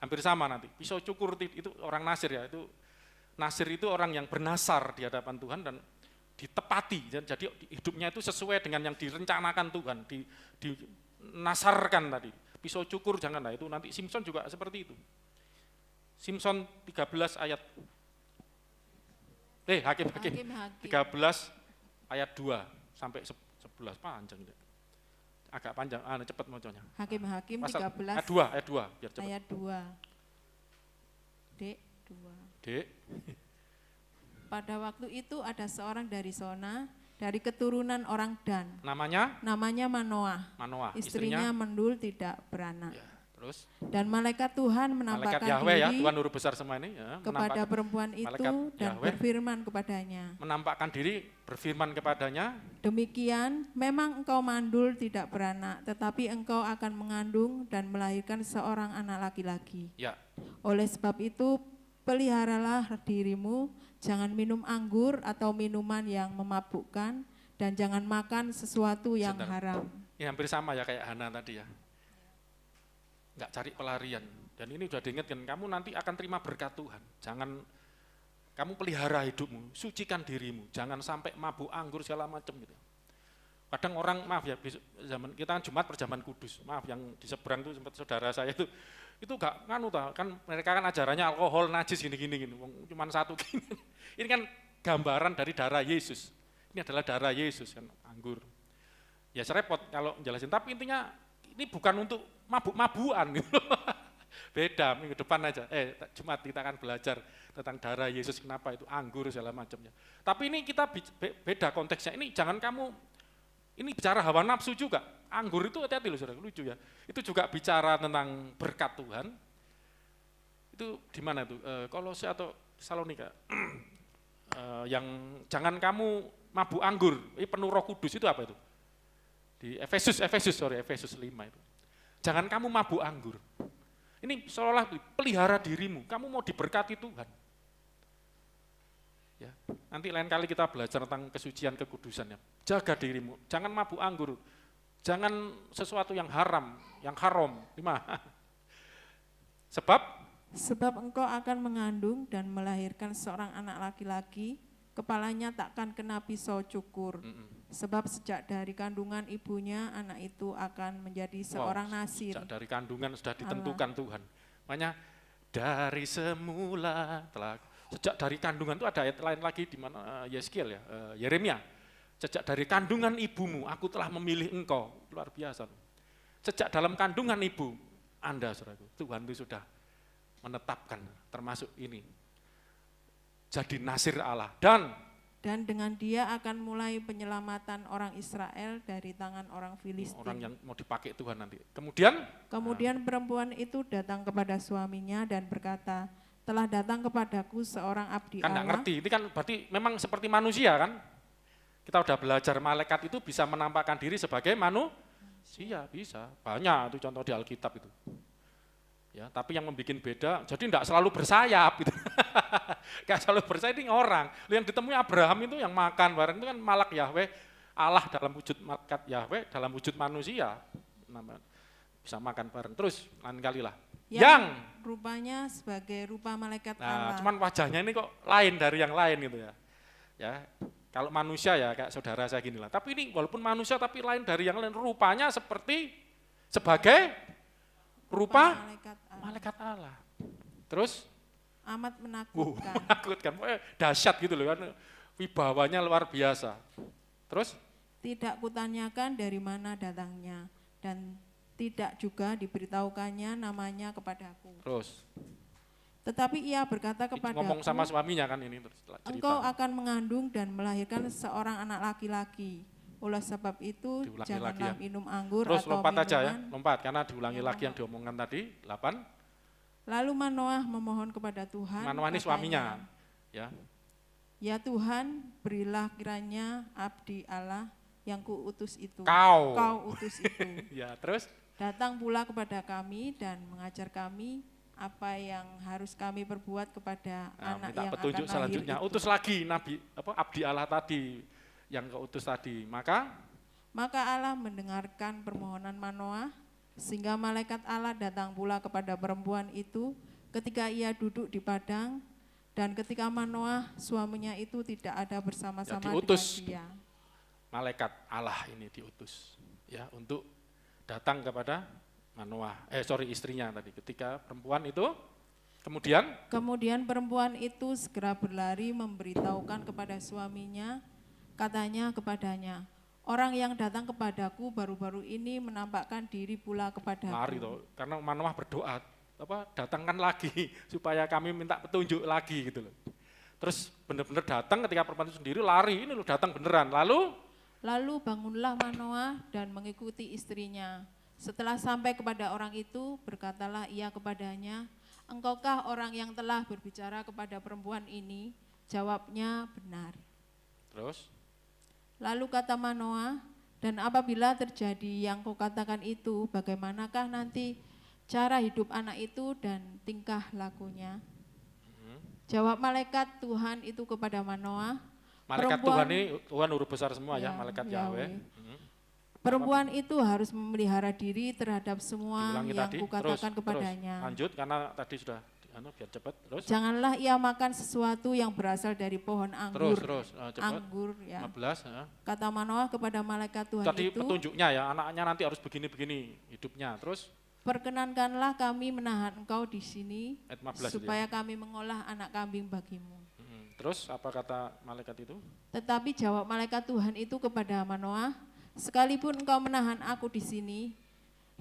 Hampir sama nanti. Pisau cukur itu orang Nasir ya, itu Nasir itu orang yang bernasar di hadapan Tuhan dan ditepati, jadi hidupnya itu sesuai dengan yang direncanakan Tuhan, dinasarkan tadi. Pisau cukur janganlah, itu nanti Simson juga seperti itu. Simson 13 ayat, Hakim-Hakim 13 ayat 2 sampai 11, panjang itu. Agak panjang, cepat bacanya. Hakim-Hakim 13 ayat 2, biar cepat. Ayat 2. Dek. Pada waktu itu ada seorang dari Sona, dari keturunan orang Dan. Namanya Manoah. Istrinya mendul tidak beranak. Ya, terus? Dan malaikat Tuhan menampakkan malaikat Yahweh diri ya, Tuhan huruf besar semua ini ya, kepada perempuan itu dan Yahweh berfirman kepadanya. Menampakkan diri, berfirman kepadanya. Demikian, memang engkau mandul tidak beranak, tetapi engkau akan mengandung dan melahirkan seorang anak laki-laki. Ya. Oleh sebab itu, peliharalah dirimu, jangan minum anggur atau minuman yang memabukkan, dan jangan makan sesuatu yang haram. Ini hampir sama ya kayak Hana tadi ya. Enggak cari pelarian. Dan ini sudah diingatkan, kamu nanti akan terima berkat Tuhan. Jangan kamu pelihara hidupmu, sucikan dirimu, jangan sampai mabuk anggur segala macam gitu. Kadang orang, maaf ya, zaman kita kan Jumat perjamuan kudus, maaf yang di seberang itu sempat saudara saya itu gak nganu kan mereka kan ajarannya alkohol najis gini, cuman satu gini. Ini kan gambaran dari darah Yesus. Ini adalah darah Yesus kan, anggur. Ya serepot kalau jelasin, tapi intinya ini bukan untuk mabuk-mabuan gitu. Beda, minggu depan aja, Jumat kita akan belajar tentang darah Yesus, kenapa itu anggur segala macamnya. Tapi ini kita beda konteksnya, ini jangan kamu, ini bicara hawa nafsu juga, anggur itu hati-hati loh saudara, lucu ya. Itu juga bicara tentang berkat Tuhan, itu di mana tuh, Kolose atau Salonika, yang jangan kamu mabuk anggur, ini penuh Roh Kudus itu apa itu? Di Efesus 5 itu. Jangan kamu mabuk anggur. Ini seolah pelihara dirimu, kamu mau diberkati Tuhan. Ya, nanti lain kali kita belajar tentang kesucian, kekudusan ya. Jaga dirimu, jangan mabuk anggur, jangan sesuatu yang haram, yang haram. Sebab engkau akan mengandung dan melahirkan seorang anak laki-laki, kepalanya takkan kena pisau cukur. Sebab sejak dari kandungan ibunya, anak itu akan menjadi seorang nasir. Sejak dari kandungan sudah ditentukan Allah. Tuhan. Makanya dari semula, sejak dari kandungan itu ada ayat lain lagi di mana Yeskiel ya, Yeremia. Sejak dari kandungan ibumu, aku telah memilih engkau. Luar biasa. Sejak dalam kandungan ibu, Anda saudaraku, Tuhan itu sudah menetapkan, termasuk ini. Jadi nasir Allah. Dan dengan dia akan mulai penyelamatan orang Israel dari tangan orang Filistin. Orang yang mau dipakai Tuhan nanti. Kemudian perempuan itu datang kepada suaminya dan berkata, telah datang kepadaku seorang abdi Allah. Kan nggak ngerti, ini kan berarti memang seperti manusia kan? Kita udah belajar malaikat itu bisa menampakkan diri sebagai manusia, bisa. Banyak itu contoh di Alkitab itu. Ya, tapi yang membuat beda, jadi tidak selalu bersayap gitu. Gak selalu bersayap, ini orang. Yang ditemui Abraham itu yang makan bareng itu kan malak Yahweh, Allah dalam wujud malaikat Yahweh, dalam wujud manusia. Bisa makan bareng, terus lain kali lah. Yang rupanya sebagai rupa malaikat Allah. Cuman wajahnya ini kok lain dari yang lain gitu ya. Ya, kalau manusia ya kayak saudara saya gini lah. Tapi ini walaupun manusia tapi lain dari yang lain, rupanya sebagai rupa malaikat Allah. Terus? Amat menakutkan. Menakutkan, dahsyat gitu loh kan, wibawanya luar biasa. Terus? Tidak kutanyakan dari mana datangnya dan tidak juga diberitahukannya namanya kepadaku. Terus? Tetapi ia berkata kepadaku, ngomong sama suaminya kan ini terus cerita. Engkau akan mengandung dan melahirkan seorang anak laki-laki. Oleh sebab itu diulangi janganlah minum anggur terus atau lompat minuman. Aja ya, lompat karena diulangi lagi yang diomongkan tadi, 8. Lalu Manoah memohon kepada Tuhan. Manoah ini suaminya. Ya. Ya Tuhan, berilah kiranya abdi Allah yang kuutus itu. Kau. Kau utus itu. Ya, terus? Datang pula kepada kami dan mengajar kami apa yang harus kami perbuat kepada anak Minta yang petunjuk akan lahir selanjutnya. itu. Utus lagi nabi abdi Allah tadi yang keutus tadi. Maka Allah mendengarkan permohonan Manoah, sehingga malaikat Allah datang pula kepada perempuan itu ketika ia duduk di padang, dan ketika Manoah suaminya itu tidak ada bersama-sama dengan dia. Malaikat Allah ini diutus ya untuk datang kepada Manoah, istrinya tadi. Ketika perempuan itu kemudian perempuan itu segera berlari memberitahukan kepada suaminya, katanya kepadanya, orang yang datang kepadaku baru-baru ini menampakkan diri pula kepadaku. Lari toh, karena Manoah berdoa, datangkan lagi supaya kami minta petunjuk lagi gitu loh. Terus benar-benar datang ketika perempuan itu sendiri lari, ini loh datang beneran. Lalu bangunlah Manoah dan mengikuti istrinya. Setelah sampai kepada orang itu, berkatalah ia kepadanya, engkaukah orang yang telah berbicara kepada perempuan ini? Jawabnya, benar. Terus? Lalu kata Manoah, dan apabila terjadi yang kau katakan itu, bagaimanakah nanti cara hidup anak itu dan tingkah lakunya? Jawab malaikat Tuhan itu kepada Manoah, malaikat Tuhan ini Tuhan huruf besar semua ya malaikat Yahweh. Perempuan itu harus memelihara diri terhadap semua yang kukatakan kepadanya. Terus, lanjut karena tadi sudah biar cepat. Terus. Janganlah ia makan sesuatu yang berasal dari pohon anggur. Cepat. Anggur ya. 15. Kata Manoah kepada malaikat Tuhan tadi itu. Petunjuknya ya, anaknya nanti harus begini-begini hidupnya. Terus. Perkenankanlah kami menahan engkau di sini supaya ya. kami mengolah anak kambing bagimu. Terus apa kata malaikat itu? Tetapi jawab malaikat Tuhan itu kepada Manoah, sekalipun engkau menahan aku di sini,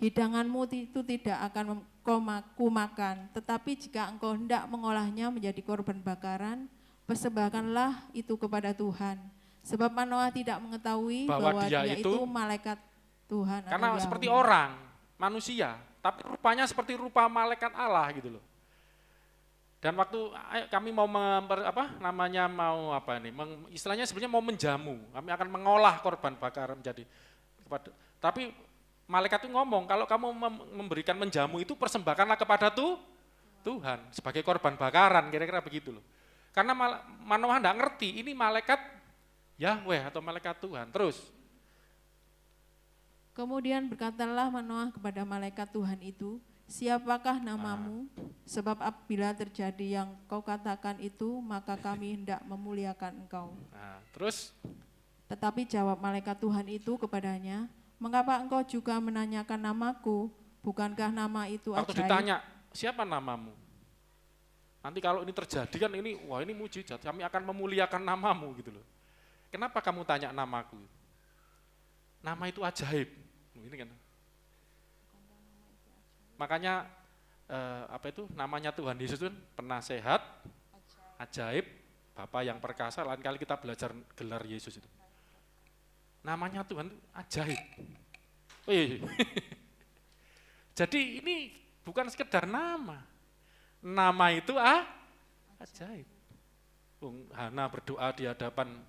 hidanganmu itu tidak akan ku makan. Tetapi jika engkau hendak mengolahnya menjadi korban bakaran, persembahkanlah itu kepada Tuhan. Sebab Manoah tidak mengetahui bahwa dia itu malaikat Tuhan. Karena seperti orang, manusia, tapi rupanya seperti rupa malaikat Allah gitu loh. Dan waktu kami mau istilahnya sebenarnya mau menjamu, kami akan mengolah korban bakaran menjadi tapi malaikat itu ngomong, kalau kamu memberikan menjamu itu persembahkanlah kepada Tuhan sebagai korban bakaran, kira-kira begitu loh. Karena Manoah enggak ngerti ini malaikat Yahweh atau malaikat Tuhan. Terus kemudian berkatalah Manoah kepada malaikat Tuhan itu, siapakah namamu? Sebab apabila terjadi yang kau katakan itu, maka kami hendak memuliakan engkau. Terus? Tetapi jawab malaikat Tuhan itu kepadanya, mengapa engkau juga menanyakan namaku? Bukankah nama itu ajaib? Waktu ditanya, siapa namamu? Nanti kalau ini terjadi kan ini mujizat, kami akan memuliakan namamu gitu loh. Kenapa kamu tanya namaku? Nama itu ajaib. Ini kan. Makanya namanya Tuhan Yesus itu penasehat, ajaib, Bapa yang perkasa. Lain kali kita belajar gelar Yesus itu. Namanya Tuhan itu ajaib. Jadi ini bukan sekedar nama. Nama itu ajaib. Hana berdoa di hadapan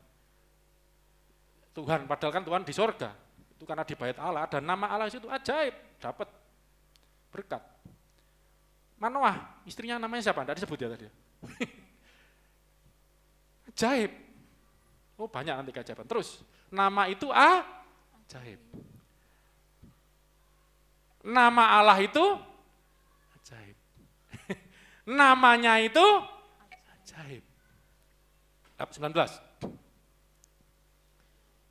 Tuhan, padahal kan Tuhan di sorga. Itu karena di bait Allah, dan nama Allah itu ajaib, dapat berkat. Manoah, istrinya namanya siapa? Tidak disebut ya tadi. Ajaib. Oh banyak nanti keajaiban. Terus, nama itu ajaib. Nama Allah itu ajaib. Namanya itu ajaib. 19.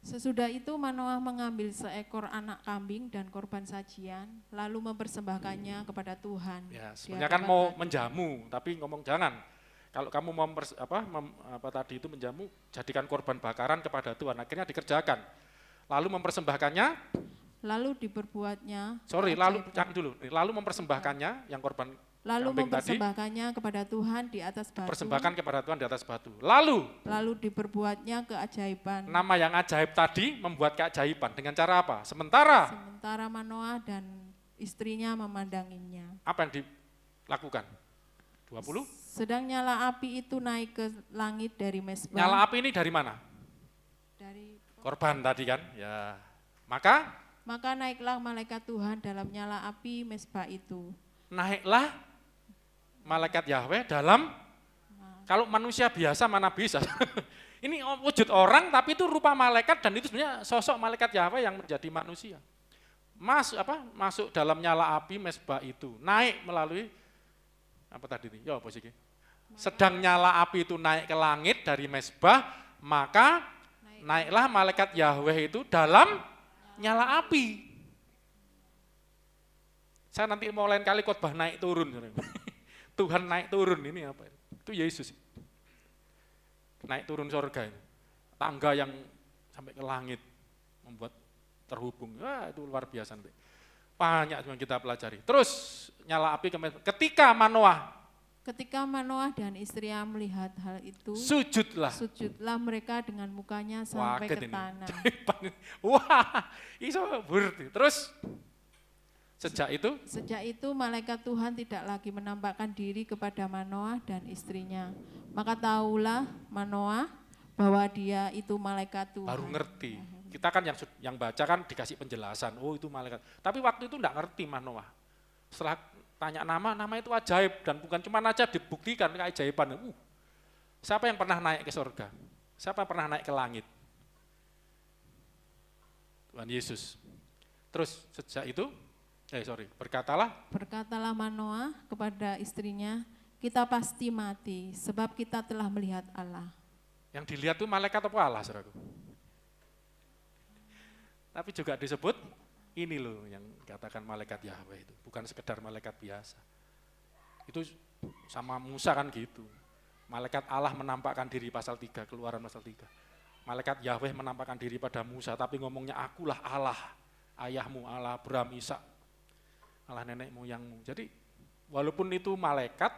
Sesudah itu Manoah mengambil seekor anak kambing dan korban sajian, lalu mempersembahkannya kepada Tuhan. Ya, sebenarnya kan mau menjamu, tapi ngomong jangan. Kalau kamu mau tadi itu menjamu, jadikan korban bakaran kepada Tuhan. Akhirnya dikerjakan. Lalu mempersembahkannya. Lalu diperbuatnya. Lalu mempersembahkannya yang korban. Lalu mempersembahkannya kepada Tuhan di atas batu. Persembahkan kepada Tuhan di atas batu. Lalu diperbuatnya keajaiban. Nama yang ajaib tadi membuat keajaiban. Dengan cara apa? Sementara Manoah dan istrinya memandanginya. Apa yang dilakukan? 20. Sedang nyala api itu naik ke langit dari mezbah. Nyala api ini dari mana? Dari Korban tadi kan, ya. Maka naiklah malaikat Tuhan dalam nyala api mezbah itu. naiklah malaikat Yahweh dalam, kalau manusia biasa mana bisa. Ini wujud orang tapi itu rupa malaikat dan itu sebenarnya sosok malaikat Yahweh yang menjadi manusia. Masuk dalam nyala api mezbah itu, naik melalui apa tadi ini? Ya apa sih? Sedang nyala api itu naik ke langit dari mezbah, maka naiklah malaikat Yahweh itu dalam nyala api. Saya nanti mau lain kali khotbah naik turun. Tuhan naik turun ini apa? Itu Yesus. Naik turun surga ini. Tangga yang sampai ke langit membuat terhubung. Wah, itu luar biasa nanti. Banyak yang kita pelajari. Terus nyala api ketika Manoah dan istrinya melihat hal itu, sujudlah mereka dengan mukanya sampai ke tanah. Wah, iso berarti. Terus sejak itu malaikat Tuhan tidak lagi menampakkan diri kepada Manoah dan istrinya. Maka tahulah Manoah bahwa dia itu malaikat Tuhan. Baru ngerti. Kita kan yang baca kan dikasih penjelasan, oh itu malaikat. Tapi waktu itu enggak ngerti Manoah. Setelah tanya nama itu ajaib dan bukan cuma aja dibuktikan keajaiban. Siapa yang pernah naik ke surga? Siapa pernah naik ke langit? Tuhan Yesus. Terus sejak itu, berkatalah Manoah kepada istrinya, kita pasti mati sebab kita telah melihat Allah. Yang dilihat itu malaikat apa Allah, saudaraku? Tapi juga disebut ini loh yang katakan malaikat Yahweh itu, bukan sekedar malaikat biasa. Itu sama Musa kan gitu. Malaikat Allah menampakkan diri pasal 3, Keluaran pasal 3. Malaikat Yahweh menampakkan diri pada Musa, tapi ngomongnya akulah Allah, ayahmu Allah, Abraham, Ishak, Allah nenek moyangmu. Jadi walaupun itu malaikat,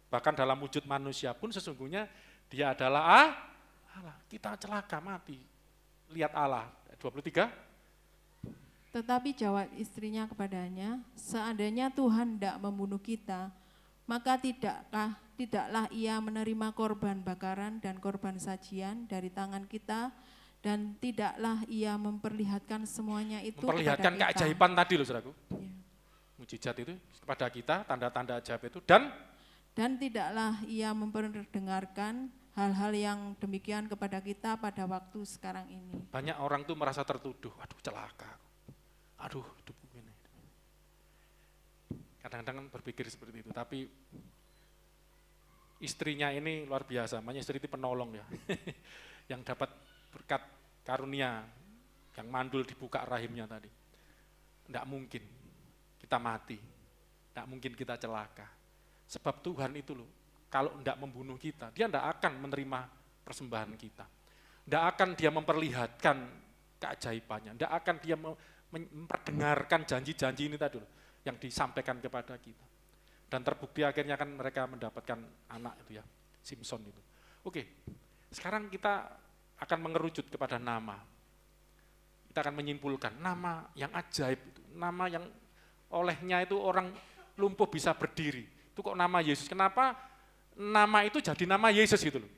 bahkan dalam wujud manusia pun sesungguhnya dia adalah Allah. Kita celaka mati, lihat Allah. 23. Tetapi jawab istrinya kepadanya, seandainya Tuhan tidak membunuh kita, maka tidaklah ia menerima korban bakaran dan korban sajian dari tangan kita, dan tidaklah ia memperlihatkan semuanya itu memperlihatkan kepada kita. Keajaiban tadi loh saudaraku. Ya. Mujizat itu kepada kita, tanda-tanda ajaib itu, dan tidaklah ia memperdengarkan hal-hal yang demikian kepada kita pada waktu sekarang ini. Banyak orang tuh merasa tertuduh, aduh celaka. Aduh, hidup ini. Kadang-kadang berpikir seperti itu, tapi istrinya ini luar biasa, namanya istri itu penolong ya, yang dapat berkat karunia, yang mandul dibuka rahimnya tadi. Tidak mungkin kita mati, tidak mungkin kita celaka, sebab Tuhan itu loh, kalau tidak membunuh kita, dia tidak akan menerima persembahan kita, tidak akan dia memperlihatkan keajaibannya, tidak akan dia memperdengarkan janji-janji ini tadi yang disampaikan kepada kita. Dan terbukti akhirnya kan mereka mendapatkan anak itu ya, Simpson itu. Oke, sekarang kita akan mengerucut kepada nama. Kita akan menyimpulkan nama yang ajaib itu, nama yang olehnya itu orang lumpuh bisa berdiri. Itu kok nama Yesus. Kenapa nama itu jadi nama Yesus gitu loh.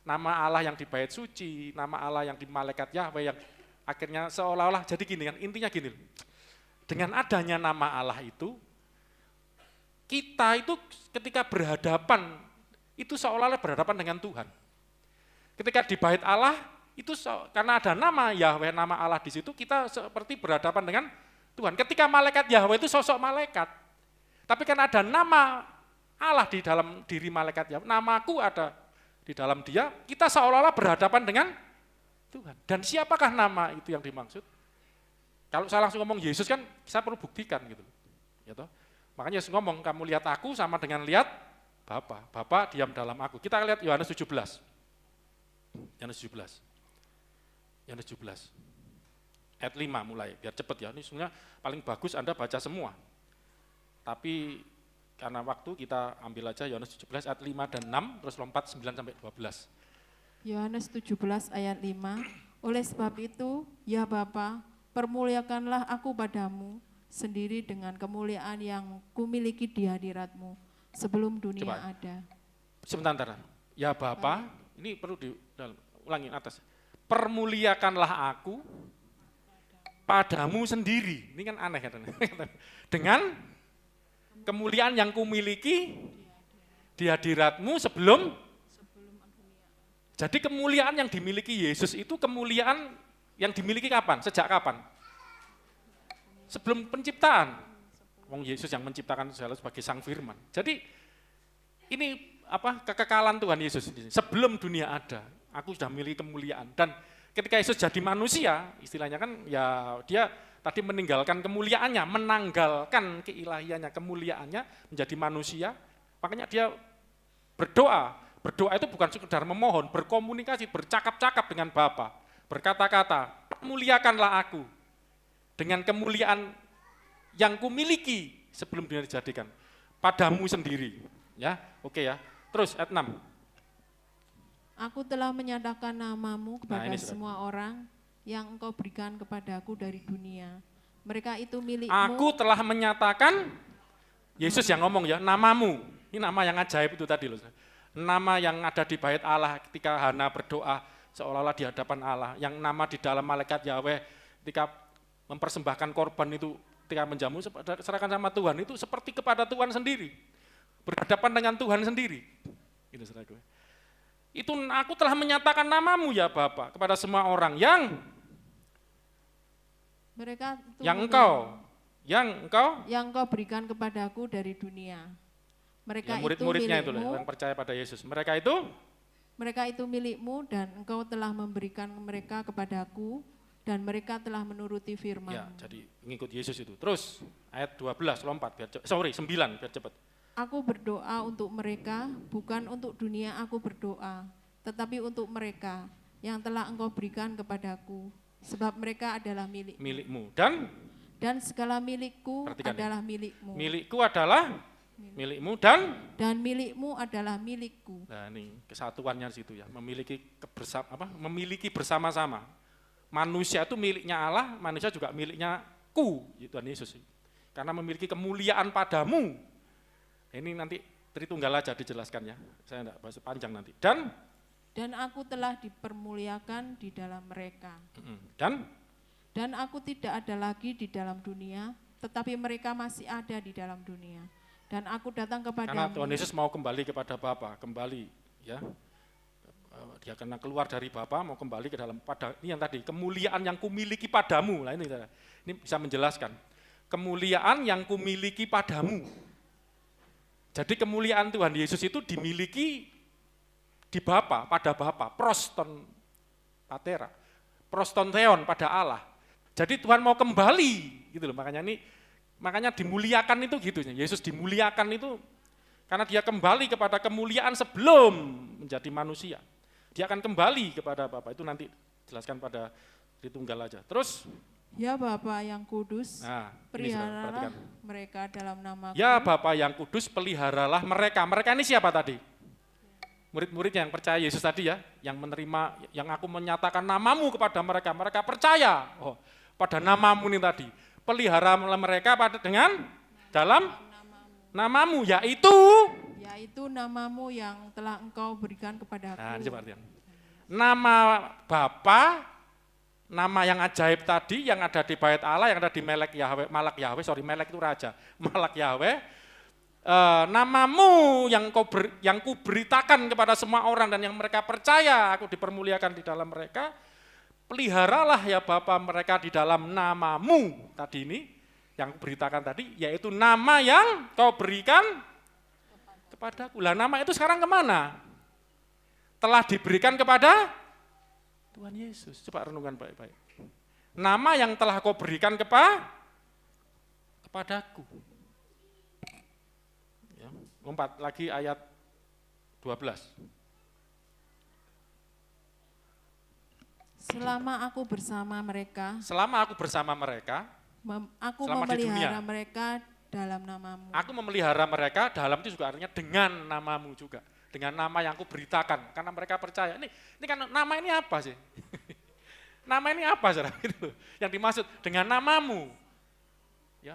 Nama Allah yang di bait suci, nama Allah yang di malaikat Yahweh yang akhirnya seolah-olah jadi gini kan, intinya gini, dengan adanya nama Allah itu, kita itu ketika berhadapan, itu seolah-olah berhadapan dengan Tuhan. Ketika di bait Allah, itu karena ada nama Yahweh, nama Allah di situ, kita seperti berhadapan dengan Tuhan. Ketika malaikat Yahweh itu sosok malaikat, tapi karena ada nama Allah di dalam diri malaikat Yahweh, namaku ada di dalam dia, kita seolah-olah berhadapan dengan Tuhan. Dan siapakah nama itu yang dimaksud? Kalau saya langsung ngomong Yesus kan, saya perlu buktikan gitu. Ya toh? Makanya Yesus ngomong, kamu lihat aku sama dengan lihat Bapa. Bapa diam dalam aku. Kita lihat Yohanes 17. Yohanes 17. Ayat 5 mulai, biar cepat ya. Ini sebenarnya paling bagus Anda baca semua. Tapi karena waktu kita ambil aja Yohanes 17 ayat 5 dan 6, terus lompat 9 sampai 12. Yohanes 17 ayat 5, oleh sebab itu, ya Bapa, permuliakanlah aku padamu sendiri dengan kemuliaan yang kumiliki di hadiratmu sebelum dunia ada. Sebentar, ya Bapa, ini perlu ulangi atas. permuliakanlah aku padamu sendiri. Ini kan aneh kan? Dengan kemuliaan yang kumiliki di hadiratmu sebelum. Jadi kemuliaan yang dimiliki Yesus itu kemuliaan yang dimiliki kapan? Sejak kapan? Sebelum penciptaan. Wong Yesus yang menciptakan segala sebagai Sang Firman. Jadi ini kekekalan Tuhan Yesus ini. Sebelum dunia ada, aku sudah memiliki kemuliaan. Dan ketika Yesus jadi manusia, istilahnya kan ya dia tadi meninggalkan kemuliaannya, menanggalkan keilahiannya, kemuliaannya menjadi manusia. Makanya dia berdoa. Berdoa itu bukan sekedar memohon, berkomunikasi, bercakap-cakap dengan Bapa, berkata-kata, muliakanlah aku dengan kemuliaan yang kumiliki sebelum dunia dijadikan, padamu sendiri. Ya, oke ya. Terus ayat 6. Aku telah menyatakan namamu kepada ini semua orang yang engkau berikan kepadaku dari dunia. Mereka itu milikmu. Aku telah menyatakan, Yesus yang ngomong ya, namamu. Ini nama yang ajaib itu tadi loh. Nama yang ada di bait Allah ketika Hana berdoa seolah-olah di hadapan Allah, yang nama di dalam malaikat Yahweh ketika mempersembahkan korban itu, ketika menjamu serahkan sama Tuhan itu seperti kepada Tuhan sendiri, berhadapan dengan Tuhan sendiri. Itu aku telah menyatakan namamu ya Bapa kepada semua orang yang mereka itu yang engkau berikan kepadaku dari dunia. Mereka ya, murid-muridnya itu yang percaya pada Yesus. Mereka itu milikmu dan engkau telah memberikan mereka kepadaku dan mereka telah menuruti firman. Ya, jadi mengikut Yesus itu. Terus ayat 12 lompat 9 biar cepat. Aku berdoa untuk mereka, bukan untuk dunia aku berdoa, tetapi untuk mereka yang telah engkau berikan kepadaku, sebab mereka adalah milikmu. Dan segala milikku adalah milikmu. Milikku adalah milikmu dan milikmu adalah milikku. Nah ini kesatuannya di situ ya, memiliki bersama-sama. Manusia itu miliknya Allah, manusia juga miliknya Tuhan Yesus. Karena memiliki kemuliaan padamu. Ini nanti Tritunggal aja dijelaskan ya, saya enggak bahas panjang nanti. Dan aku telah dipermuliakan di dalam mereka. Dan aku tidak ada lagi di dalam dunia, tetapi mereka masih ada di dalam dunia. Dan aku datang kepadamu. Karena Tuhan Yesus mau kembali kepada Bapa, kembali ya. Dia karena keluar dari Bapa mau kembali ke dalam ini yang tadi kemuliaan yang kumiliki padamu. Nah ini bisa menjelaskan. Kemuliaan yang kumiliki padamu. Jadi kemuliaan Tuhan Yesus itu dimiliki di Bapa, pada Bapa, proston patera, proston theon pada Allah. Jadi Tuhan mau kembali gitu loh, makanya dimuliakan itu gitu. Yesus dimuliakan itu karena dia kembali kepada kemuliaan sebelum menjadi manusia. Dia akan kembali kepada Bapa, itu nanti jelaskan pada Tritunggal aja. Terus ya Bapa yang kudus, peliharalah mereka dalam namaku. Ya Bapa yang kudus, peliharalah mereka. Mereka ini siapa tadi? Murid-murid yang percaya Yesus tadi ya, yang menerima, yang aku menyatakan namamu kepada mereka. Mereka percaya pada namamu ini tadi. Pelihara mereka dengan dalam namamu, yaitu namamu yang telah engkau berikan kepadaku. Nah, ini coba artian. Nama Bapa, nama yang ajaib tadi yang ada di bait Allah, yang ada di Malak Yahweh, Malak itu raja, Malak Yahweh, namamu yang kuberitakan kepada semua orang dan yang mereka percaya, aku dipermuliakan di dalam mereka. Peliharalah ya Bapa mereka di dalam namamu tadi ini, yang kuberitakan tadi, yaitu nama yang kau berikan kepadaku. Lah nama itu sekarang kemana? Telah diberikan kepada Tuhan Yesus. Coba renungkan baik-baik. Nama yang telah kau berikan kepadaku. Ya, lompat lagi ayat 12. Selama aku bersama mereka, aku memelihara mereka dalam namamu. Aku memelihara mereka dalam itu juga artinya dengan namamu juga. Dengan nama yang aku beritakan, karena mereka percaya. Ini kan nama ini apa sih? Nama ini apa saudara? Itu yang dimaksud dengan namamu.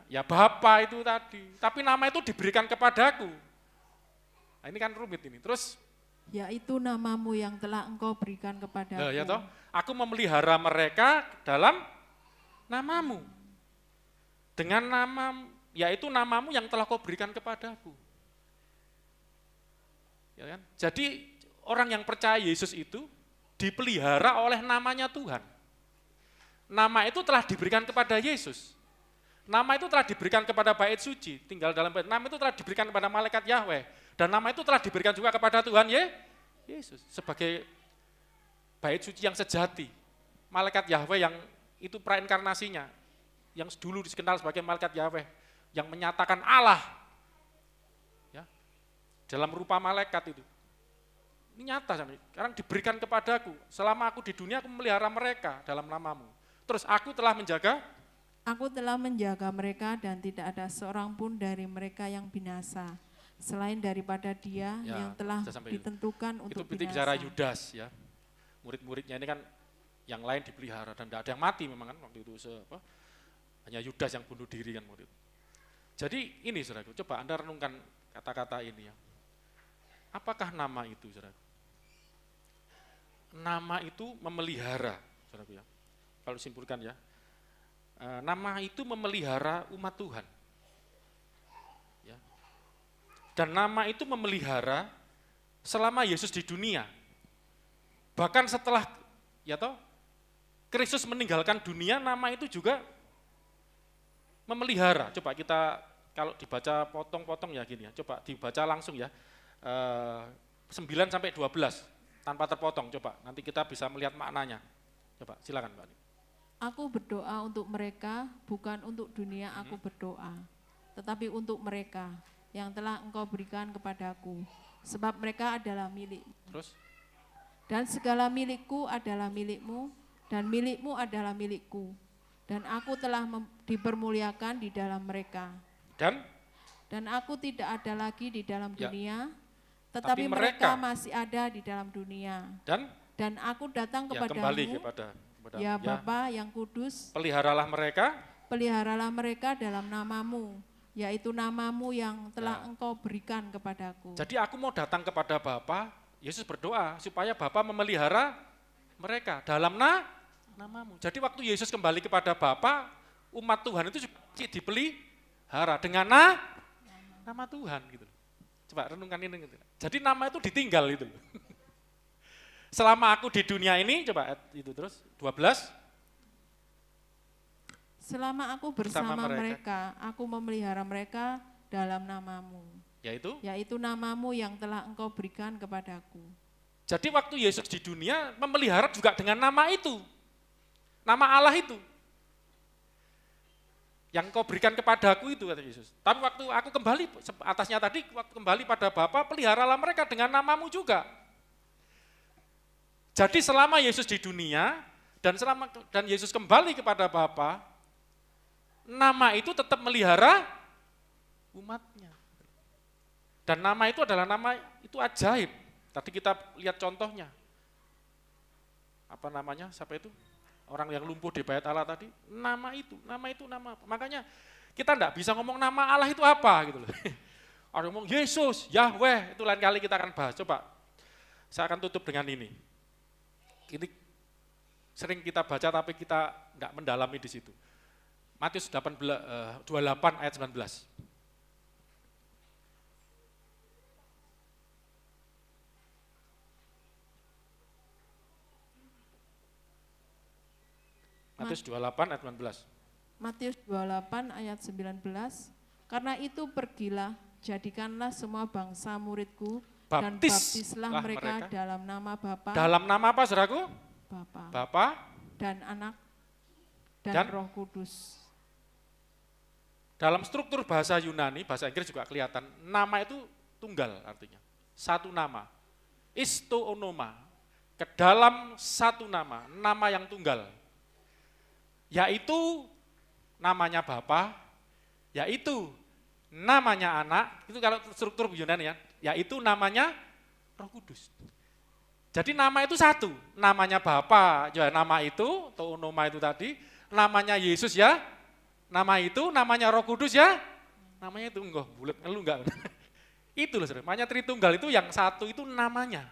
Ya Bapa itu tadi. Tapi nama itu diberikan kepadaku. Nah, ini kan rumit ini. Terus yaitu namamu yang telah engkau berikan kepadaku. Nah, ya toh, aku memelihara mereka dalam namamu. Dengan nama, yaitu namamu yang telah kau berikan kepadaku. Ya kan? Jadi orang yang percaya Yesus itu dipelihara oleh namanya Tuhan. Nama itu telah diberikan kepada Yesus. Nama itu telah diberikan kepada bait suci, tinggal dalam bait. Nama itu telah diberikan kepada malaikat Yahweh. Dan nama itu telah diberikan juga kepada Tuhan Yesus. Sebagai bait suci yang sejati. Malaikat Yahweh yang itu prainkarnasinya. Yang dulu dikenal sebagai malaikat Yahweh. Yang menyatakan Allah. Ya, dalam rupa malaikat itu. Ini nyata. Sekarang diberikan kepadaku. Selama aku di dunia, aku memelihara mereka dalam namamu. Terus aku telah menjaga mereka dan tidak ada seorang pun dari mereka yang binasa, selain daripada dia ya, yang telah ditentukan untuk binasa. Itu bicara Yudas ya, murid-muridnya ini kan yang lain dipelihara dan tidak ada yang mati memang kan waktu itu, hanya Yudas yang bunuh diri kan waktu itu. Jadi ini saudaraku, coba Anda renungkan kata-kata ini ya. Apakah nama itu saudaraku? Nama itu memelihara saudaraku ya, kalau simpulkan ya. Nama itu memelihara umat Tuhan. Ya. Dan nama itu memelihara selama Yesus di dunia. Bahkan setelah ya toh Kristus meninggalkan dunia, nama itu juga memelihara. Coba kita kalau dibaca potong-potong ya gini ya. Coba dibaca langsung ya. 9 sampai 12 tanpa terpotong. Coba nanti kita bisa melihat maknanya. Coba silakan Mbak. Aku berdoa untuk mereka, bukan untuk dunia aku berdoa, tetapi untuk mereka yang telah engkau berikan kepadaku, sebab mereka adalah milik. Terus? Dan segala milikku adalah milikmu, dan milikmu adalah milikku, dan aku telah dipermuliakan di dalam mereka. Dan aku tidak ada lagi di dalam dunia, tetapi mereka masih ada di dalam dunia. Dan aku datang kepadamu, kembali kepada ya Bapa yang kudus, peliharalah mereka dalam namamu, yaitu namamu yang telah engkau berikan kepadaku. Jadi aku mau datang kepada Bapa, Yesus berdoa supaya Bapa memelihara mereka dalam namamu. Jadi waktu Yesus kembali kepada Bapa, umat Tuhan itu dipelihara dengan nama Tuhan gitu. Coba renungkan ini gitu. Jadi nama itu ditinggal itu. Selama aku di dunia ini, coba itu terus, 12. Selama aku bersama mereka, aku memelihara mereka dalam namamu. Yaitu namamu yang telah engkau berikan kepadaku. Jadi waktu Yesus di dunia, memelihara juga dengan nama itu. Nama Allah itu. Yang kau berikan kepadaku itu, kata Yesus. Tapi waktu aku kembali, atasnya tadi, waktu kembali pada Bapa, peliharalah mereka dengan namamu juga. Jadi selama Yesus di dunia dan Yesus kembali kepada Bapa, nama itu tetap melihara umatnya. Dan nama itu adalah nama itu ajaib. Tadi kita lihat contohnya. Apa namanya? Siapa itu? Orang yang lumpuh di bait Allah tadi. Nama itu nama apa? Makanya kita enggak bisa ngomong nama Allah itu apa gitu loh. Orang ngomong Yesus, Yahweh, itu lain kali kita akan bahas. Coba saya akan tutup dengan ini. Ini sering kita baca tapi kita enggak mendalami di situ. Matius 28 ayat 19. Matius 28 ayat 19. Matius 28 ayat 19. Karena itu pergilah, jadikanlah semua bangsa muridku, dan baptislah mereka dalam nama Bapa. Dalam nama apa, saudaraku? Bapa dan Anak dan Roh Kudus. Dalam struktur bahasa Yunani, bahasa Inggris juga kelihatan, nama itu tunggal artinya. Satu nama. Isto onoma. Ke dalam satu nama yang tunggal. Yaitu namanya Bapa, yaitu namanya Anak, itu kalau struktur Yunani ya, yaitu namanya Roh Kudus. Jadi nama itu satu, namanya Bapa, ya nama itu, Toonoma itu tadi, namanya Yesus ya, nama itu, namanya Roh Kudus ya, namanya itu, enggak, bulet ngeluh enggak. Itu loh, makanya Tritunggal itu yang satu itu namanya.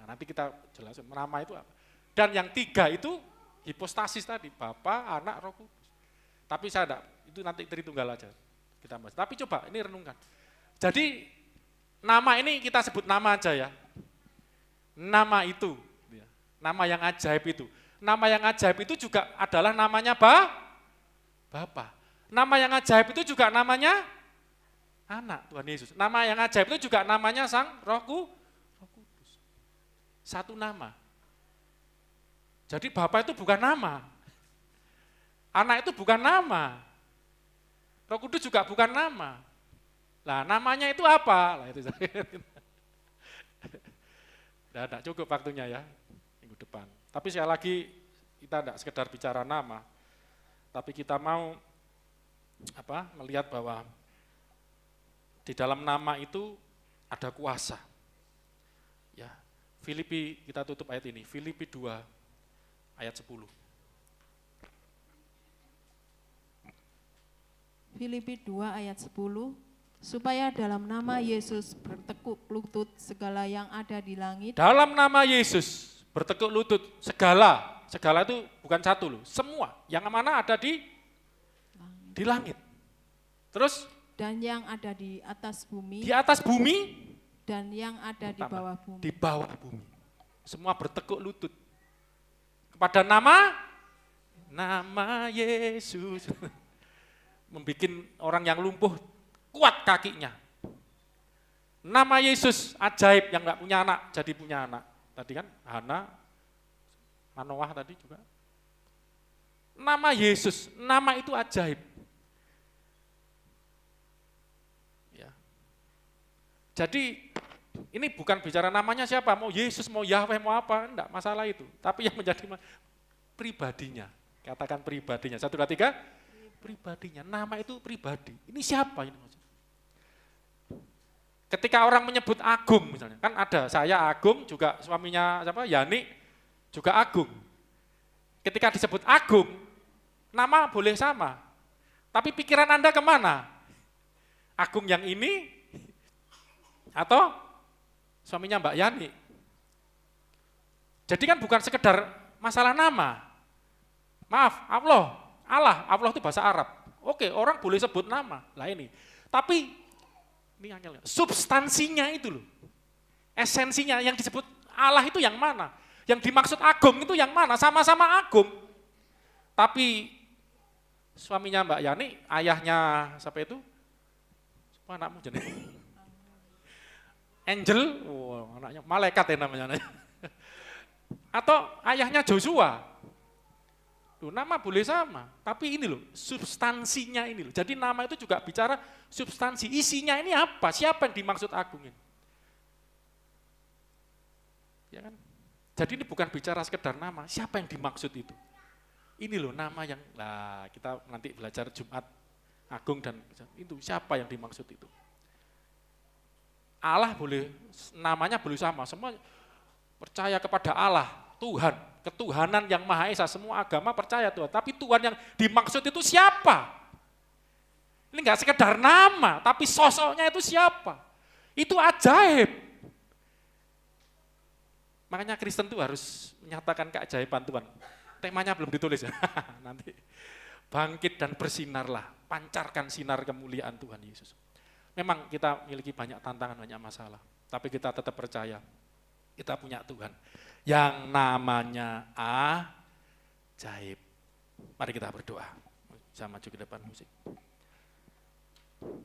nanti kita jelaskan nama itu apa. Dan yang 3 itu hipostasis tadi, Bapa, Anak, Roh Kudus. Tapi saya enggak, itu nanti Tritunggal aja kita bahas. Tapi coba ini renungkan. Jadi nama ini kita sebut nama aja ya. Nama itu, nama yang ajaib itu. Nama yang ajaib itu juga adalah namanya Bapa. Nama yang ajaib itu juga namanya Anak Tuhan Yesus. Nama yang ajaib itu juga namanya Sang Roh Kudus. Satu nama. Jadi Bapa itu bukan nama. Anak itu bukan nama. Roh Kudus juga bukan nama. Lah namanya itu apa? Lah itu saya. Tidak cukup waktunya ya, minggu depan. Tapi sekali lagi kita tidak sekedar bicara nama, tapi kita mau melihat bahwa di dalam nama itu ada kuasa. Ya, Filipi, kita tutup ayat ini, Filipi 2 ayat 10. Filipi 2 ayat 10, supaya dalam nama Yesus bertekuk lutut segala yang ada di langit. Dalam nama Yesus bertekuk lutut segala itu bukan satu loh, semua yang mana ada di langit. Terus dan yang ada di atas bumi. Di atas bumi dan yang ada di bawah bumi. Di bawah bumi. Semua bertekuk lutut kepada nama Yesus. Membikin orang yang lumpuh kuat kakinya. Nama Yesus ajaib, yang enggak punya anak jadi punya anak. Tadi kan Hana, Manoah tadi juga. Nama Yesus, nama itu ajaib. Ya. Jadi ini bukan bicara namanya siapa, mau Yesus, mau Yahweh, mau apa, enggak masalah itu. Tapi yang menjadi pribadinya, katakan pribadinya. 1, 2, 3. Pribadinya, nama itu pribadi. Ini siapa ini maksudnya? Ketika orang menyebut Agung misalnya, kan ada saya Agung, juga suaminya Yani juga Agung. Ketika disebut Agung, nama boleh sama, tapi pikiran Anda kemana? Agung yang ini atau suaminya Mbak Yani? Jadi kan bukan sekedar masalah nama. Maaf, Allah itu bahasa Arab. Oke, orang boleh sebut nama. Lah ini. Tapi ini hanya substansinya itu loh. Esensinya yang disebut Allah itu yang mana? Yang dimaksud Agung itu yang mana? Sama-sama Agung. Tapi suaminya Mbak Yani, ayahnya siapa itu? Siapa anakmu jadi? Angel, anaknya malaikat ya namanya. Atau ayahnya Joshua. Loh, nama boleh sama, tapi ini loh, substansinya ini loh. Jadi nama itu juga bicara substansi, isinya ini apa, siapa yang dimaksud Agung ini. Ya kan? Jadi ini bukan bicara sekedar nama, siapa yang dimaksud itu. Ini loh nama yang, kita nanti belajar Jumat Agung dan itu, siapa yang dimaksud itu. Allah boleh, namanya boleh sama, semua percaya kepada Allah, Tuhan, ketuhanan yang Maha Esa, semua agama percaya Tuhan. Tapi Tuhan yang dimaksud itu siapa? Ini enggak sekedar nama, tapi sosoknya itu siapa? Itu ajaib. Makanya Kristen itu harus menyatakan keajaiban Tuhan. Temanya belum ditulis ya. Nanti bangkit dan bersinarlah, pancarkan sinar kemuliaan Tuhan Yesus. Memang kita memiliki banyak tantangan, banyak masalah, tapi kita tetap percaya kita punya Tuhan yang namanya ajaib. Mari kita berdoa. Saya maju ke depan musik.